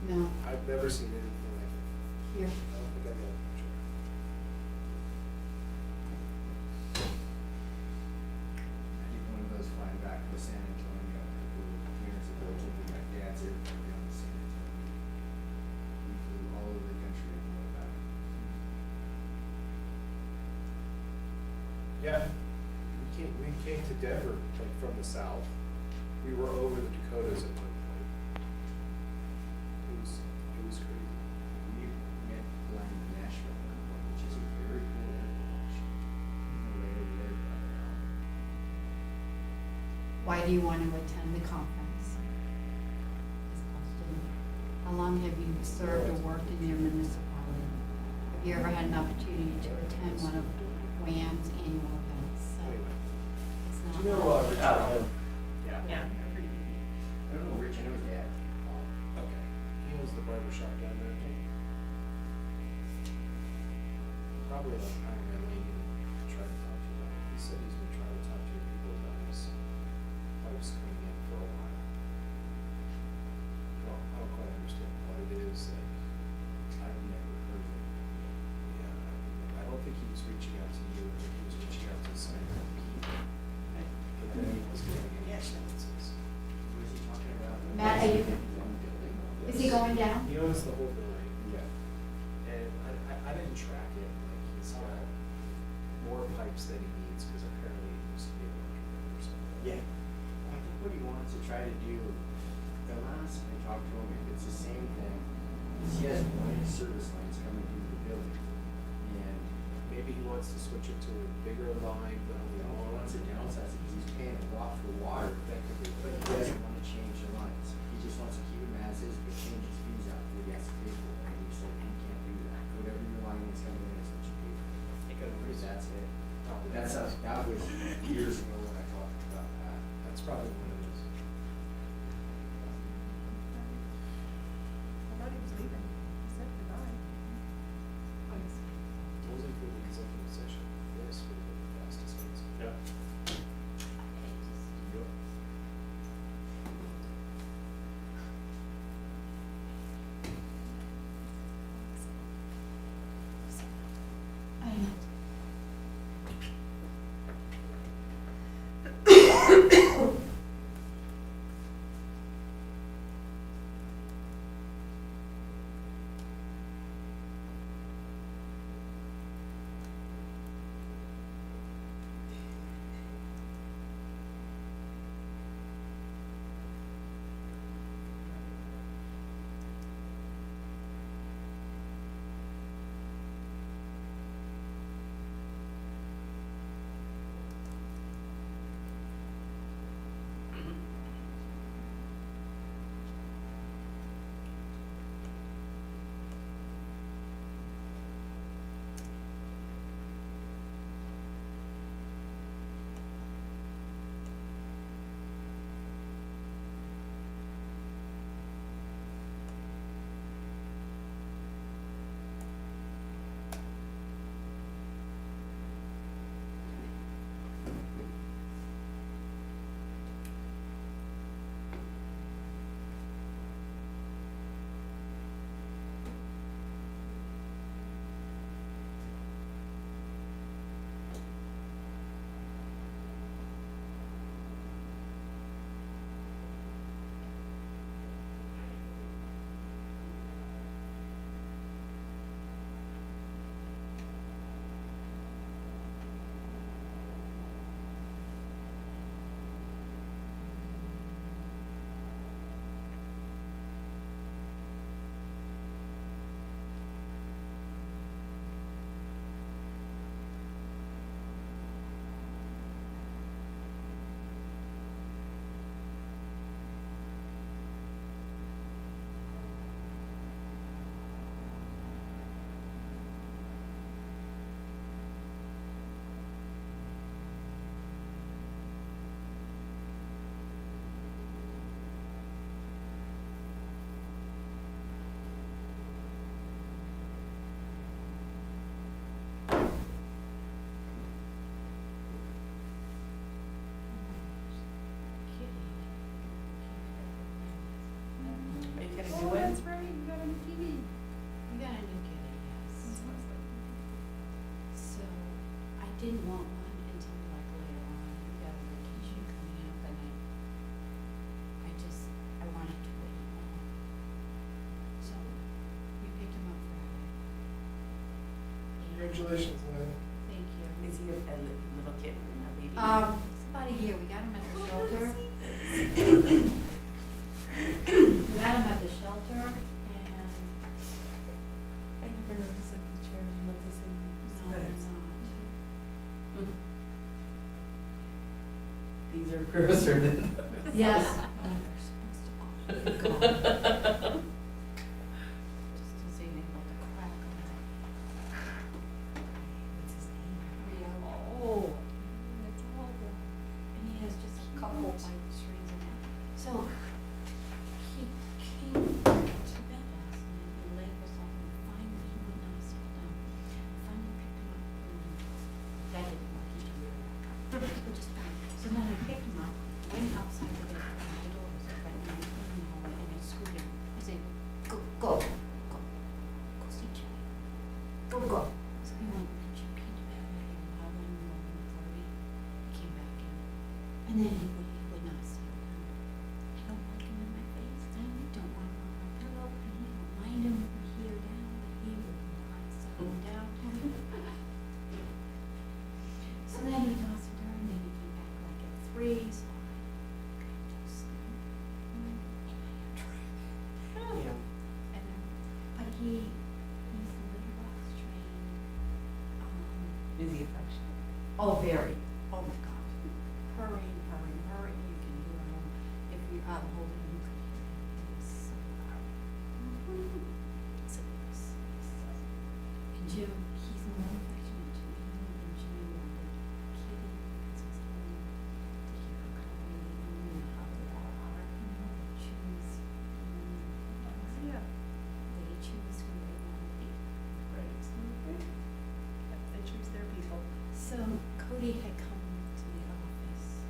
No. I've never seen anything like it. Here. I don't think I got a picture. I did one of those flying back to San Antonio a couple of years ago, taking my dad's airplane down to San Antonio. We flew all over the country and went back. Yeah, we came to Denver, like from the south. We were over the Dakotas at one point. It was crazy. We met flying to Nashville, which is a very cool airport. Right over there by the mountain. Why do you want to attend the conference? This question. How long have you served or worked in your municipality? Have you ever had an opportunity to attend one of WAM's annual events? So it's not. Do you know Rich? Yeah. I don't know Rich, I know his dad. Okay. He owns the barber shop down there, I think. Probably like Iron Man Lane to try to talk to him. He said he's been trying to talk to people about his pipes coming in for a while. Well, I don't quite understand what it is, like, I've never heard of it. Yeah, I don't think he was reaching out to you, I think he was reaching out to some people. But then he was getting any responses. What is he talking about? Matt, are you, is he going down? He owns the whole building. Yeah. And I didn't track it, like he's got more pipes than he needs, because apparently he used to be a working or something. Yeah. I think what he wants to try to do, the last I talked to him, it's the same thing, is he has one service lines coming through the building. And maybe he wants to switch it to a bigger line, but he wants to downsize it, because he's paying a lot for water effectively, but he doesn't want to change the lines. He just wants to keep them as is, but change his fees out that he has to pay for. And he said, you can't do that. Whatever your line is coming in is what you pay for. That's it. That was years ago when I talked about that. That's probably one of those. I thought he was leaving. He said goodbye. Those include the executive session. Yes, for the fastest ones. Yeah. didn't want one until like later on. We got a vacation coming up and I wanted to wait long. So we picked him up Friday. Congratulations, Lynn. Thank you. Is he a little kid or a baby? It's about a year. We got him at the shelter. We got him at the shelter and I never noticed that the chairs look the same. no, they're not. These are grosser than. Yes. They're supposed to all be gone. Just to see they built a crack on it. What's his name? Rio. Oh, that's horrible. And he has just a couple like strings in it. So he came to bed last night. He laid for something. Finally, he would not settle down. Finally picked him up. And that didn't work. He turned it back. Just fine. So then I picked him up, went outside the door. The door was open and I put him in the hallway and I scooted him. I said, go. Go see Jimmy. Go. So he went and jumped into bed at 11:30. He came back in. And then he would not settle down. I don't like him in my face. I don't want him on my pillow. I don't mind him here down, but he would not settle down. So then he tossed and turned and he came back like at 3, so I got to sleep. Yeah. But he's a litter box trained. Is he affectionate? Oh, very. Oh my God. Purring. You can hear him. If you're out holding him, you can hear him. He was so loud. So and Jim, he's more affectionate to me than Jimmy wanted. Kitty is his home to hear her calling and how they all are. Choose. Yeah. They choose who they want to be. Right. Yep, they choose their people. So Cody had come to the office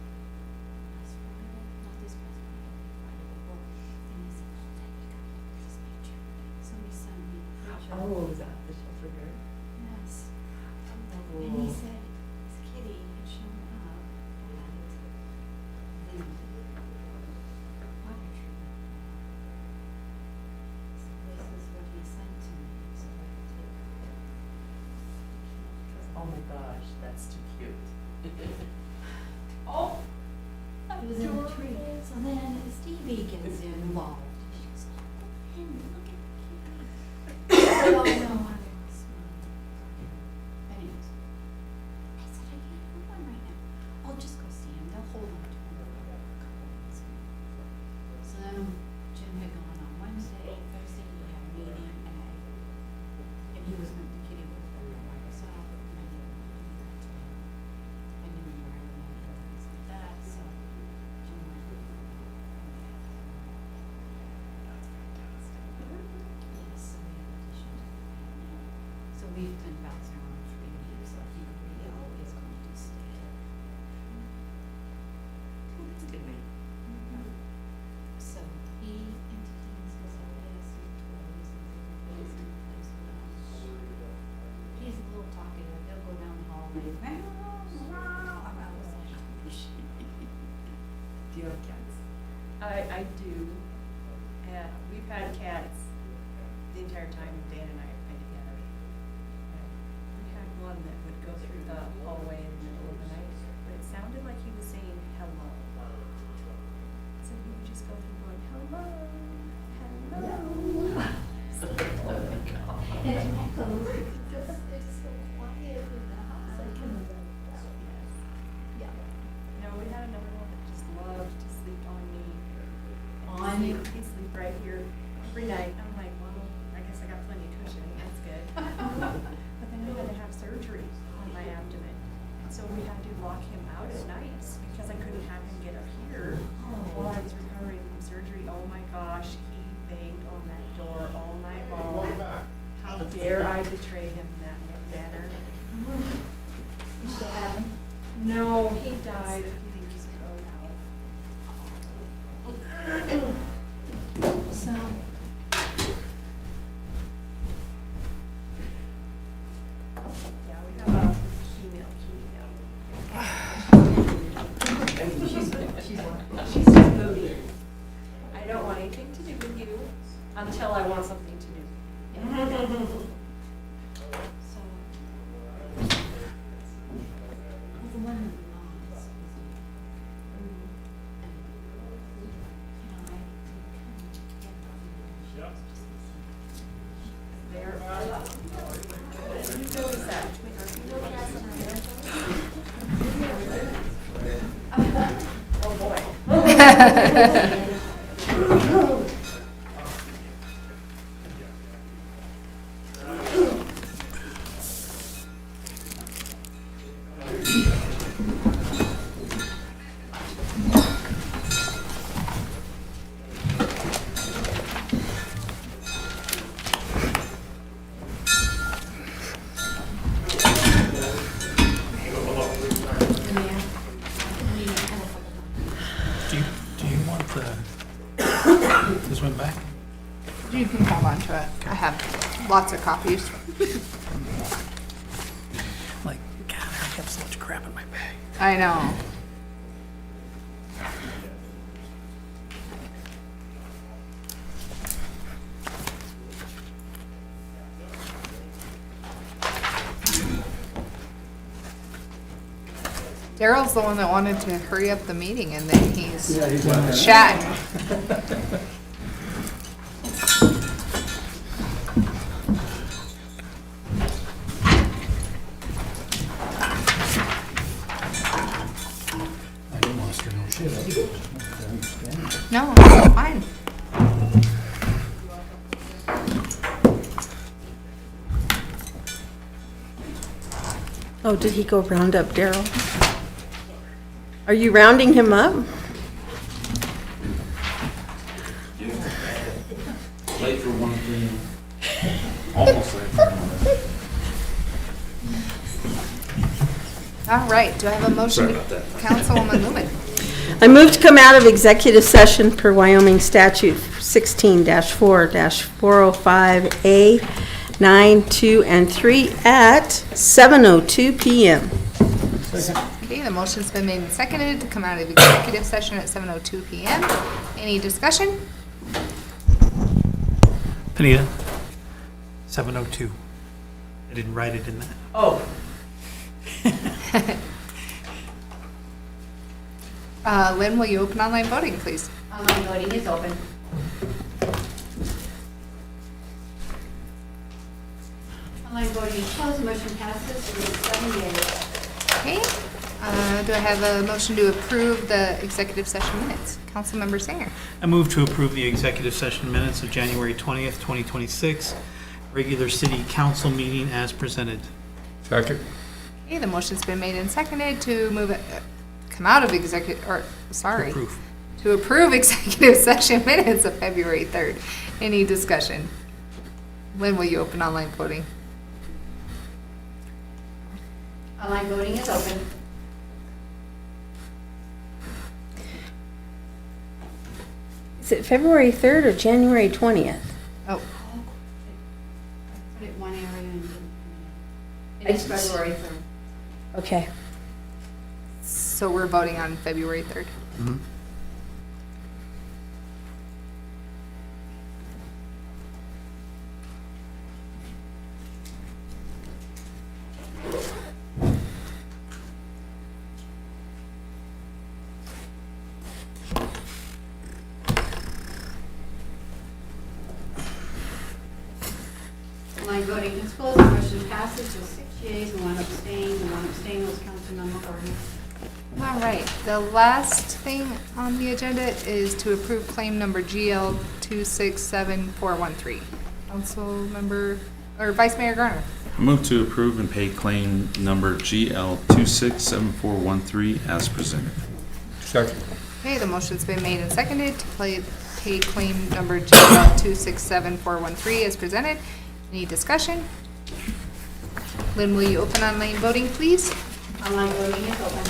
last Friday, not this past Friday before, and he said, "Oh, Dad, you got to look at this picture." Somebody sent me a picture. Oh, is that the shelter here? Yes. Oh. And he said, his kitty had shown up at the water treatment. So this is what he sent to me, so I could take a picture. Oh my gosh, that's too cute. Oh, it was in the tree. So then Stevie gets involved. She goes, "Oh, Ben, look at the kitty." I said, "Oh, no, I lost mine." Anyways, I said, "I can't have one right now. I'll just go see him. They'll hold on to him for a couple months." So then Jim had gone on Wednesday. Thursday, we had a meeting, and he was, the kitty would have been by herself, and I didn't want to do that to him. I knew we were having things like that, so Jim went. Yes, so we have addition to the family. So we've been bouncing around 3 weeks, so I think Rio is going to stay. That's a good name. So he entertains his office and toys and different things and plays with them. He's a little talkative. They'll go down the hallway. I was like, oh, shit. Do you have cats? I do. We've had cats the entire time Dan and I have been together. We had one that would go through the hallway in the middle of the night, but it sounded like he was saying hello. So he would just go through going, hello. So, oh my God. And it echoes because it's so quiet in the house. I can Yeah. No, we had another one that just loved to sleep on me. On you? He'd sleep right here every night. I'm like, well, I guess I got plenty of cushion. That's good. But then I had to have surgery on my abdomen. And so we had to lock him out at nights because I couldn't have him get up here while I was recovering from surgery. Oh my gosh, he banged on that door all night long. How dare I betray him in that manner? You still have him? No, he died a few weeks ago now. So. Yeah, we have a female kitty. until I want something to do. Do you want this one back? You can hold on to it. I have lots of copies. Like, God, I have so much crap in my bag. I know. Daryl's the one that wanted to hurry up the meeting, and then he's chatting. I didn't want to stir no shit up. No, it's fine. Oh, did he go round up Daryl? Are you rounding him up? Late for one thing. Almost late for another. All right, do I have a motion? Sorry about that. Councilwoman Lumen. I move to come out of executive session per Wyoming statute 16-4-405A 9, 2, and 3 at 7:02 PM. Okay, the motion's been made and seconded to come out of executive session at 7:02 PM. Any discussion? Anita, 7:02. I didn't write it in that. Oh. Lynn, will you open online voting, please? Online voting is open. Online voting is closed, motion passes with 7 yeas. Okay, do I have a motion to approve the executive session minutes? Councilmember Singer. I move to approve the executive session minutes of January 20th, 2026, regular city council meeting as presented. Second. Okay, the motion's been made and seconded to move it, come out of to approve executive session minutes of February 3rd. Any discussion? When will you open online voting? Online voting is open. Is it February 3rd or January 20th? Oh, Put it one area and it is February 3rd. Okay. so we're voting on February 3rd. Online voting is closed, motion passes with 6 yeas and 1 abstain. The 1 abstain was Councilmember Gordon. All right, the last thing on the agenda is to approve claim number GL 267413. Councilmember, or Vice Mayor Garner. I move to approve and pay claim number GL 267413 as presented. Second. Okay, the motion's been made and seconded to pay claim number GL 267413 as presented. Any discussion? Lynn, will you open online voting, please? Online voting is open.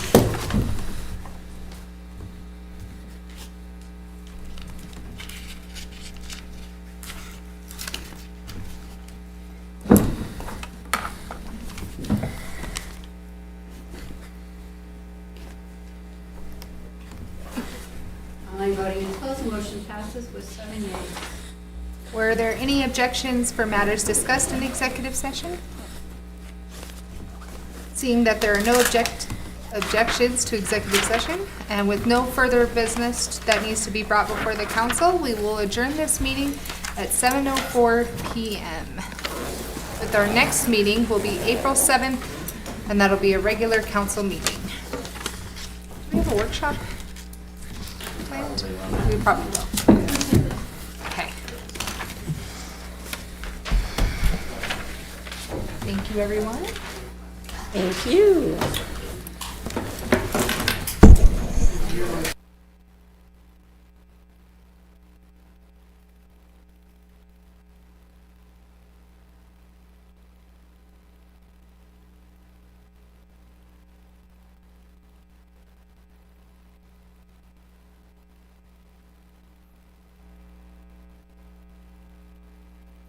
Online voting is closed, motion passes with 7 yeas. Were there any objections for matters discussed in executive session? Seeing that there are no objections to executive session, and with no further business that needs to be brought before the council, we will adjourn this meeting at 7:04 PM. With our next meeting will be April 7th, and that'll be a regular council meeting. Do we have a workshop planned? We probably will. Okay. Thank you, everyone. Thank you.